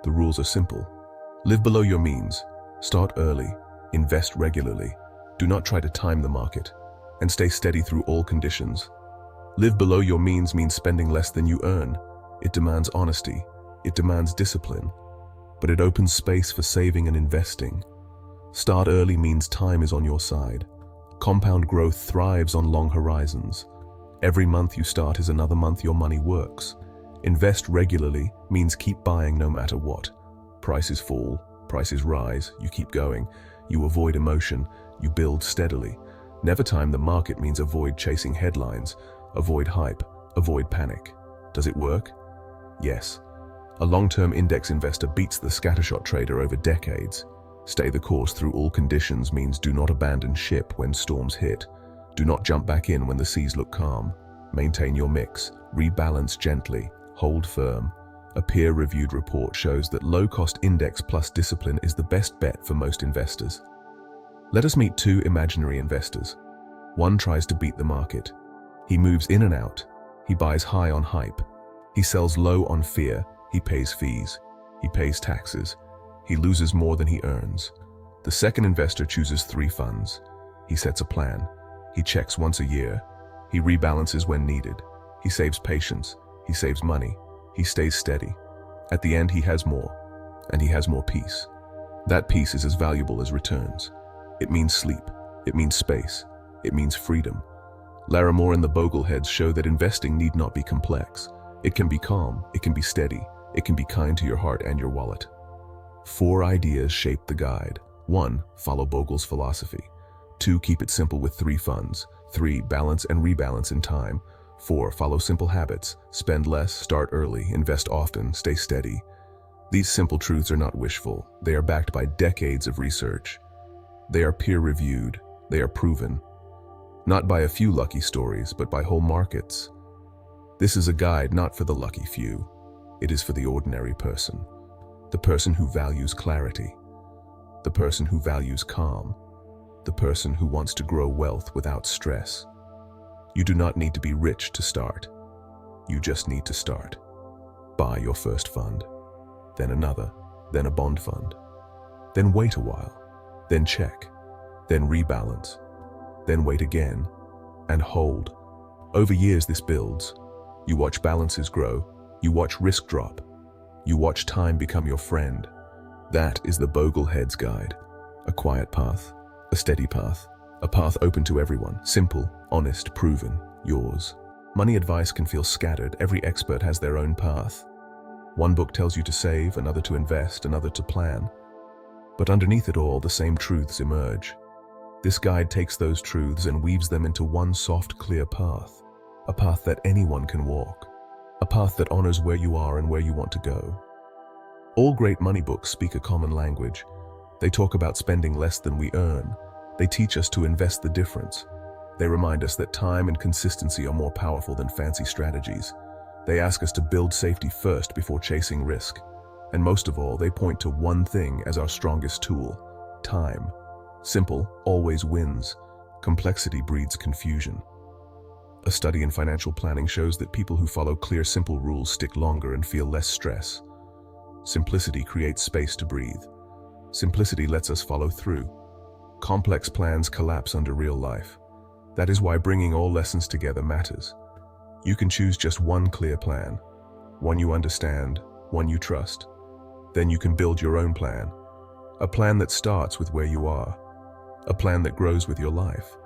The rules are simple. Live below your means, start early, invest regularly, do not try to time the market, and stay steady through all conditions. Live below your means means spending less than you earn. It demands honesty, it demands discipline, but it opens space for saving and investing. Start early means time is on your side. Compound growth thrives on long horizons. Every month you start is another month your money works. Invest regularly means keep buying no matter what. Prices fall, prices rise, you keep going. You avoid emotion, you build steadily. Never time the market means avoid chasing headlines, avoid hype, avoid panic. Does it work? Yes. A long-term index investor beats the scattershot trader over decades. Stay the course through all conditions means do not abandon ship when storms hit. Do not jump back in when the seas look calm. Maintain your mix, rebalance gently, hold firm. A peer-reviewed report shows that low-cost index plus discipline is the best bet for most investors. Let us meet 2 imaginary investors. One tries to beat the market. He moves in and out. He buys high on hype. He sells low on fear. He pays fees. He pays taxes. He loses more than he earns. The second investor chooses 3 funds. He sets a plan. He checks once a year. He rebalances when needed. He saves patience. He saves money. He stays steady. At the end, he has more, and he has more peace. That peace is as valuable as returns. It means sleep. It means space. It means freedom. Larimore and the Bogleheads show that investing need not be complex. It can be calm. It can be steady. It can be kind to your heart and your wallet. 4 ideas shape the guide. 1. Follow Bogle's philosophy. 2. Keep it simple with 3 funds. 3. Balance and rebalance in time. 4. Follow simple habits. Spend less, start early, invest often, stay steady. These simple truths are not wishful. They are backed by decades of research. They are peer-reviewed. They are proven. Not by a few lucky stories, but by whole markets. This is a guide not for the lucky few. It is for the ordinary person. The person who values clarity. The person who values calm. The person who wants to grow wealth without stress. You do not need to be rich to start. You just need to start. Buy your first fund, then another, then a bond fund. Then wait a while, then check, then rebalance, then wait again, and hold. Over years this builds. You watch balances grow, you watch risk drop, you watch time become your friend. That is the Bogleheads guide. A quiet path, a steady path, a path open to everyone, simple, honest, proven, yours. Money advice can feel scattered. Every expert has their own path. One book tells you to save, another to invest, another to plan. But underneath it all, the same truths emerge. This guide takes those truths and weaves them into one soft, clear path. A path that anyone can walk. A path that honors where you are and where you want to go. All great money books speak a common language. They talk about spending less than we earn. They teach us to invest the difference. They remind us that time and consistency are more powerful than fancy strategies. They ask us to build safety first before chasing risk. And most of all, they point to one thing as our strongest tool: time. Simple always wins. Complexity breeds confusion. A study in financial planning shows that people who follow clear, simple rules stick longer and feel less stress. Simplicity creates space to breathe. Simplicity lets us follow through. Complex plans collapse under real life. That is why bringing all lessons together matters. You can choose just one clear plan, one you understand, one you trust. Then you can build your own plan. A plan that starts with where you are. A plan that grows with your life.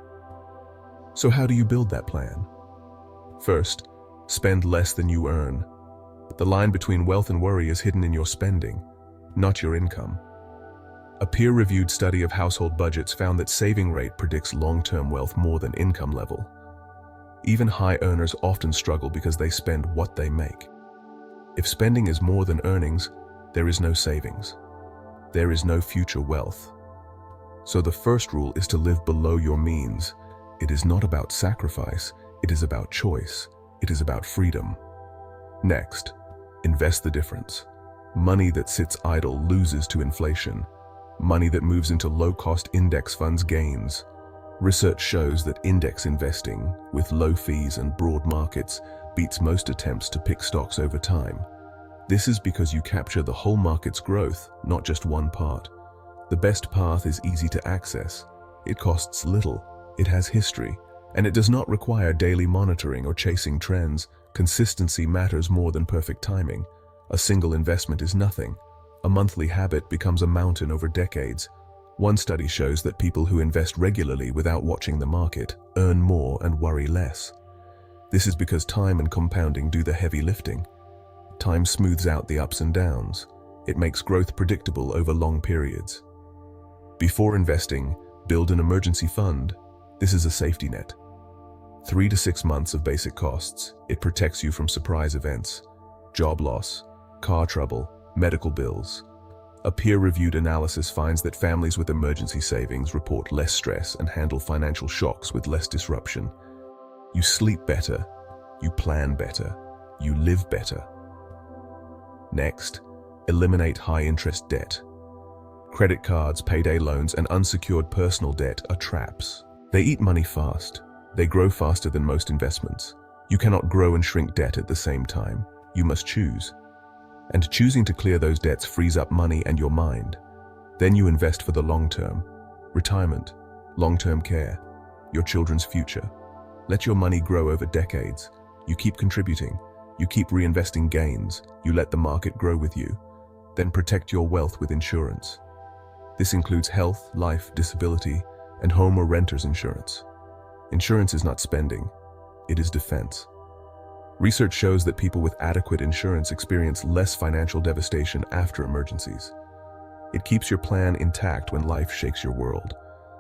So how do you build that plan? First, spend less than you earn. The line between wealth and worry is hidden in your spending, not your income. A peer-reviewed study of household budgets found that saving rate predicts long-term wealth more than income level. Even high earners often struggle because they spend what they make. If spending is more than earnings, there is no savings. There is no future wealth. So the first rule is to live below your means. It is not about sacrifice, it is about choice. It is about freedom. Next, invest the difference. Money that sits idle loses to inflation. Money that moves into low-cost index funds gains. Research shows that index investing, with low fees and broad markets, beats most attempts to pick stocks over time. This is because you capture the whole market's growth, not just one part. The best path is easy to access. It costs little, it has history, and it does not require daily monitoring or chasing trends. Consistency matters more than perfect timing. A single investment is nothing. A monthly habit becomes a mountain over decades. One study shows that people who invest regularly without watching the market earn more and worry less. This is because time and compounding do the heavy lifting. Time smooths out the ups and downs. It makes growth predictable over long periods. Before investing, build an emergency fund. This is a safety net. 3 to 6 months of basic costs. It protects you from surprise events, job loss, car trouble, medical bills. A peer-reviewed analysis finds that families with emergency savings report less stress and handle financial shocks with less disruption. You sleep better, you plan better, you live better. Next, eliminate high-interest debt. Credit cards, payday loans, and unsecured personal debt are traps. They eat money fast. They grow faster than most investments. You cannot grow and shrink debt at the same time. You must choose. And choosing to clear those debts frees up money and your mind. Then you invest for the long term. Retirement, long-term care, your children's future. Let your money grow over decades. You keep contributing. You keep reinvesting gains. You let the market grow with you. Then protect your wealth with insurance. This includes health, life, disability, and home or renter's insurance. Insurance is not spending. It is defense. Research shows that people with adequate insurance experience less financial devastation after emergencies. It keeps your plan intact when life shakes your world.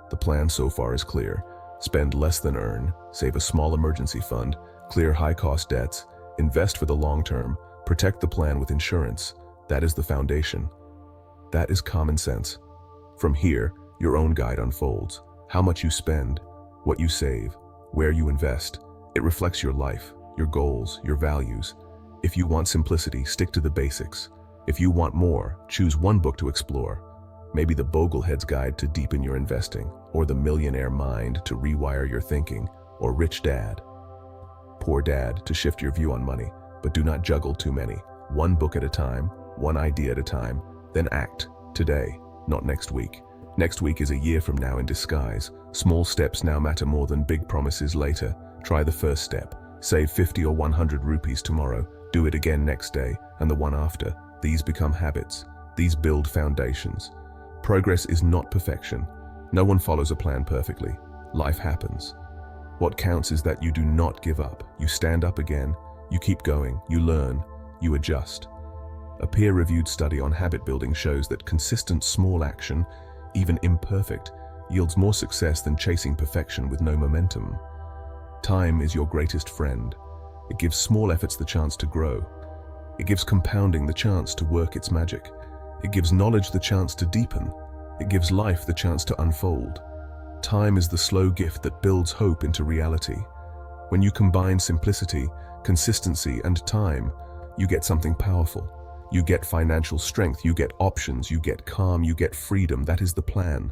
The plan so far is clear. Spend less than earn, save a small emergency fund, clear high-cost debts, invest for the long term, protect the plan with insurance. That is the foundation. That is common sense. From here, your own guide unfolds. How much you spend, what you save, where you invest. It reflects your life, your goals, your values. If you want simplicity, stick to the basics. If you want more, choose one book to explore. Maybe the Bogleheads Guide to deepen your investing, or the Millionaire Mind to rewire your thinking, or Rich Dad, Poor Dad to shift your view on money. But do not juggle too many. One book at a time, one idea at a time, then act today, not next week. Next week is a year from now in disguise. Small steps now matter more than big promises later. Try the first step. Save 50 or 100 rupees tomorrow. Do it again next day and the one after. These become habits. These build foundations. Progress is not perfection. No one follows a plan perfectly. Life happens. What counts is that you do not give up. You stand up again. You keep going. You learn. You adjust. A peer-reviewed study on habit building shows that consistent small action, even imperfect, yields more success than chasing perfection with no momentum. Time is your greatest friend. It gives small efforts the chance to grow. It gives compounding the chance to work its magic. It gives knowledge the chance to deepen. It gives life the chance to unfold. Time is the slow gift that builds hope into reality. When you combine simplicity, consistency, and time, you get something powerful. You get financial strength, you get options, you get calm, you get freedom. That is the plan.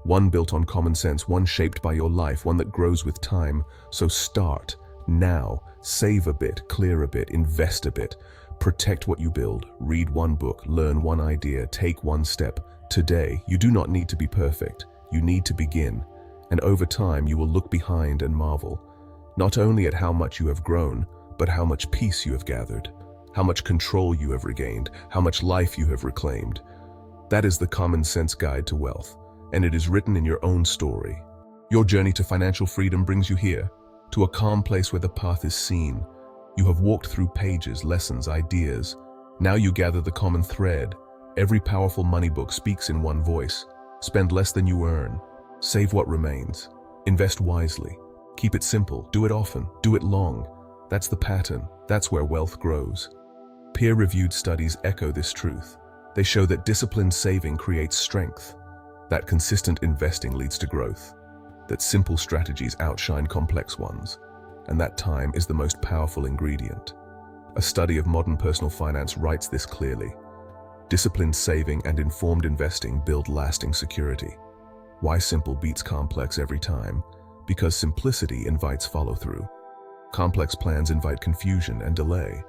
One built on common sense, one shaped by your life, one that grows with time. So start now. Save a bit, clear a bit, invest a bit. Protect what you build. Read one book, learn one idea, take one step. Today, you do not need to be perfect. You need to begin. And over time, you will look behind and marvel, not only at how much you have grown, but how much peace you have gathered, how much control you have regained, how much life you have reclaimed. That is the common sense guide to wealth, and it is written in your own story. Your journey to financial freedom brings you here, to a calm place where the path is seen. You have walked through pages, lessons, ideas. Now you gather the common thread. Every powerful money book speaks in one voice. Spend less than you earn. Save what remains. Invest wisely. Keep it simple. Do it often. Do it long. That's the pattern. That's where wealth grows. Peer-reviewed studies echo this truth. They show that disciplined saving creates strength, that consistent investing leads to growth, that simple strategies outshine complex ones, and that time is the most powerful ingredient. A study of modern personal finance writes this clearly. Disciplined saving and informed investing build lasting security. Why simple beats complex every time? Because simplicity invites follow-through. Complex plans invite confusion and delay.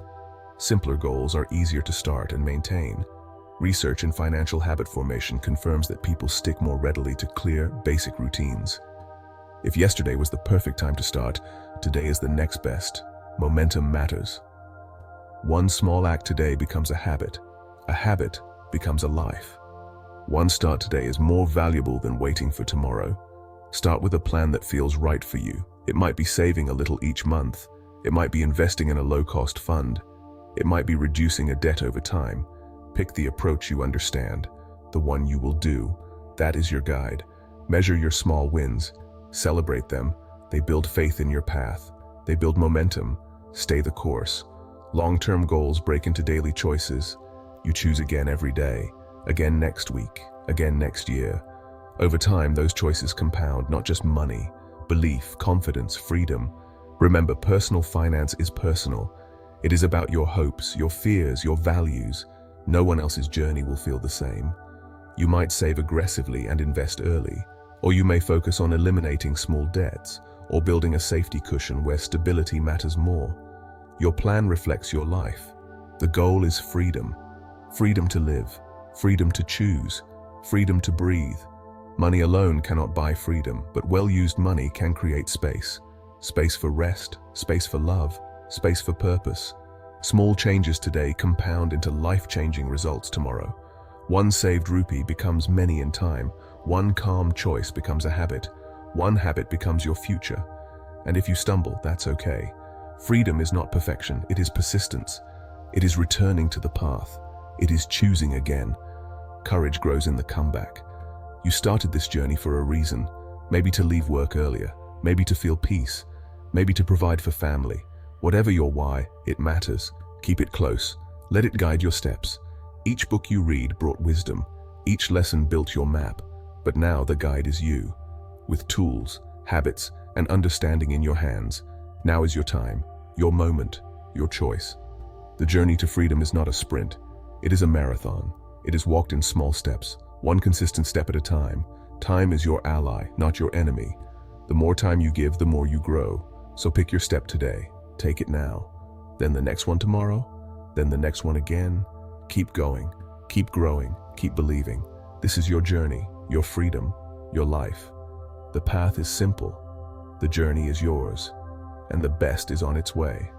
Simpler goals are easier to start and maintain. Research in financial habit formation confirms that people stick more readily to clear, basic routines. If yesterday was the perfect time to start, today is the next best. Momentum matters. One small act today becomes a habit. A habit becomes a life. One start today is more valuable than waiting for tomorrow. Start with a plan that feels right for you. It might be saving a little each month. It might be investing in a low-cost fund. It might be reducing a debt over time. Pick the approach you understand, the one you will do. That is your guide. Measure your small wins. Celebrate them. They build faith in your path. They build momentum. Stay the course. Long-term goals break into daily choices. You choose again every day, again next week, again next year. Over time, those choices compound, not just money, belief, confidence, freedom. Remember, personal finance is personal. It is about your hopes, your fears, your values. No one else's journey will feel the same. You might save aggressively and invest early, or you may focus on eliminating small debts or building a safety cushion where stability matters more. Your plan reflects your life. The goal is freedom. Freedom to live, freedom to choose, freedom to breathe. Money alone cannot buy freedom, but well-used money can create space. Space for rest, space for love, space for purpose. Small changes today compound into life-changing results tomorrow. One saved rupee becomes many in time. One calm choice becomes a habit. One habit becomes your future. And if you stumble, that's okay. Freedom is not perfection, it is persistence. It is returning to the path. It is choosing again. Courage grows in the comeback. You started this journey for a reason. Maybe to leave work earlier, maybe to feel peace, maybe to provide for family. Whatever your why, it matters. Keep it close. Let it guide your steps. Each book you read brought wisdom. Each lesson built your map. But now the guide is you. With tools, habits, and understanding in your hands, now is your time, your moment, your choice. The journey to freedom is not a sprint. It is a marathon. It is walked in small steps, one consistent step at a time. Time is your ally, not your enemy. The more time you give, the more you grow. So pick your step today. Take it now. Then the next one tomorrow. Then the next one again. Keep going. Keep growing. Keep believing. This is your journey, your freedom, your life. The path is simple. The journey is yours. And the best is on its way.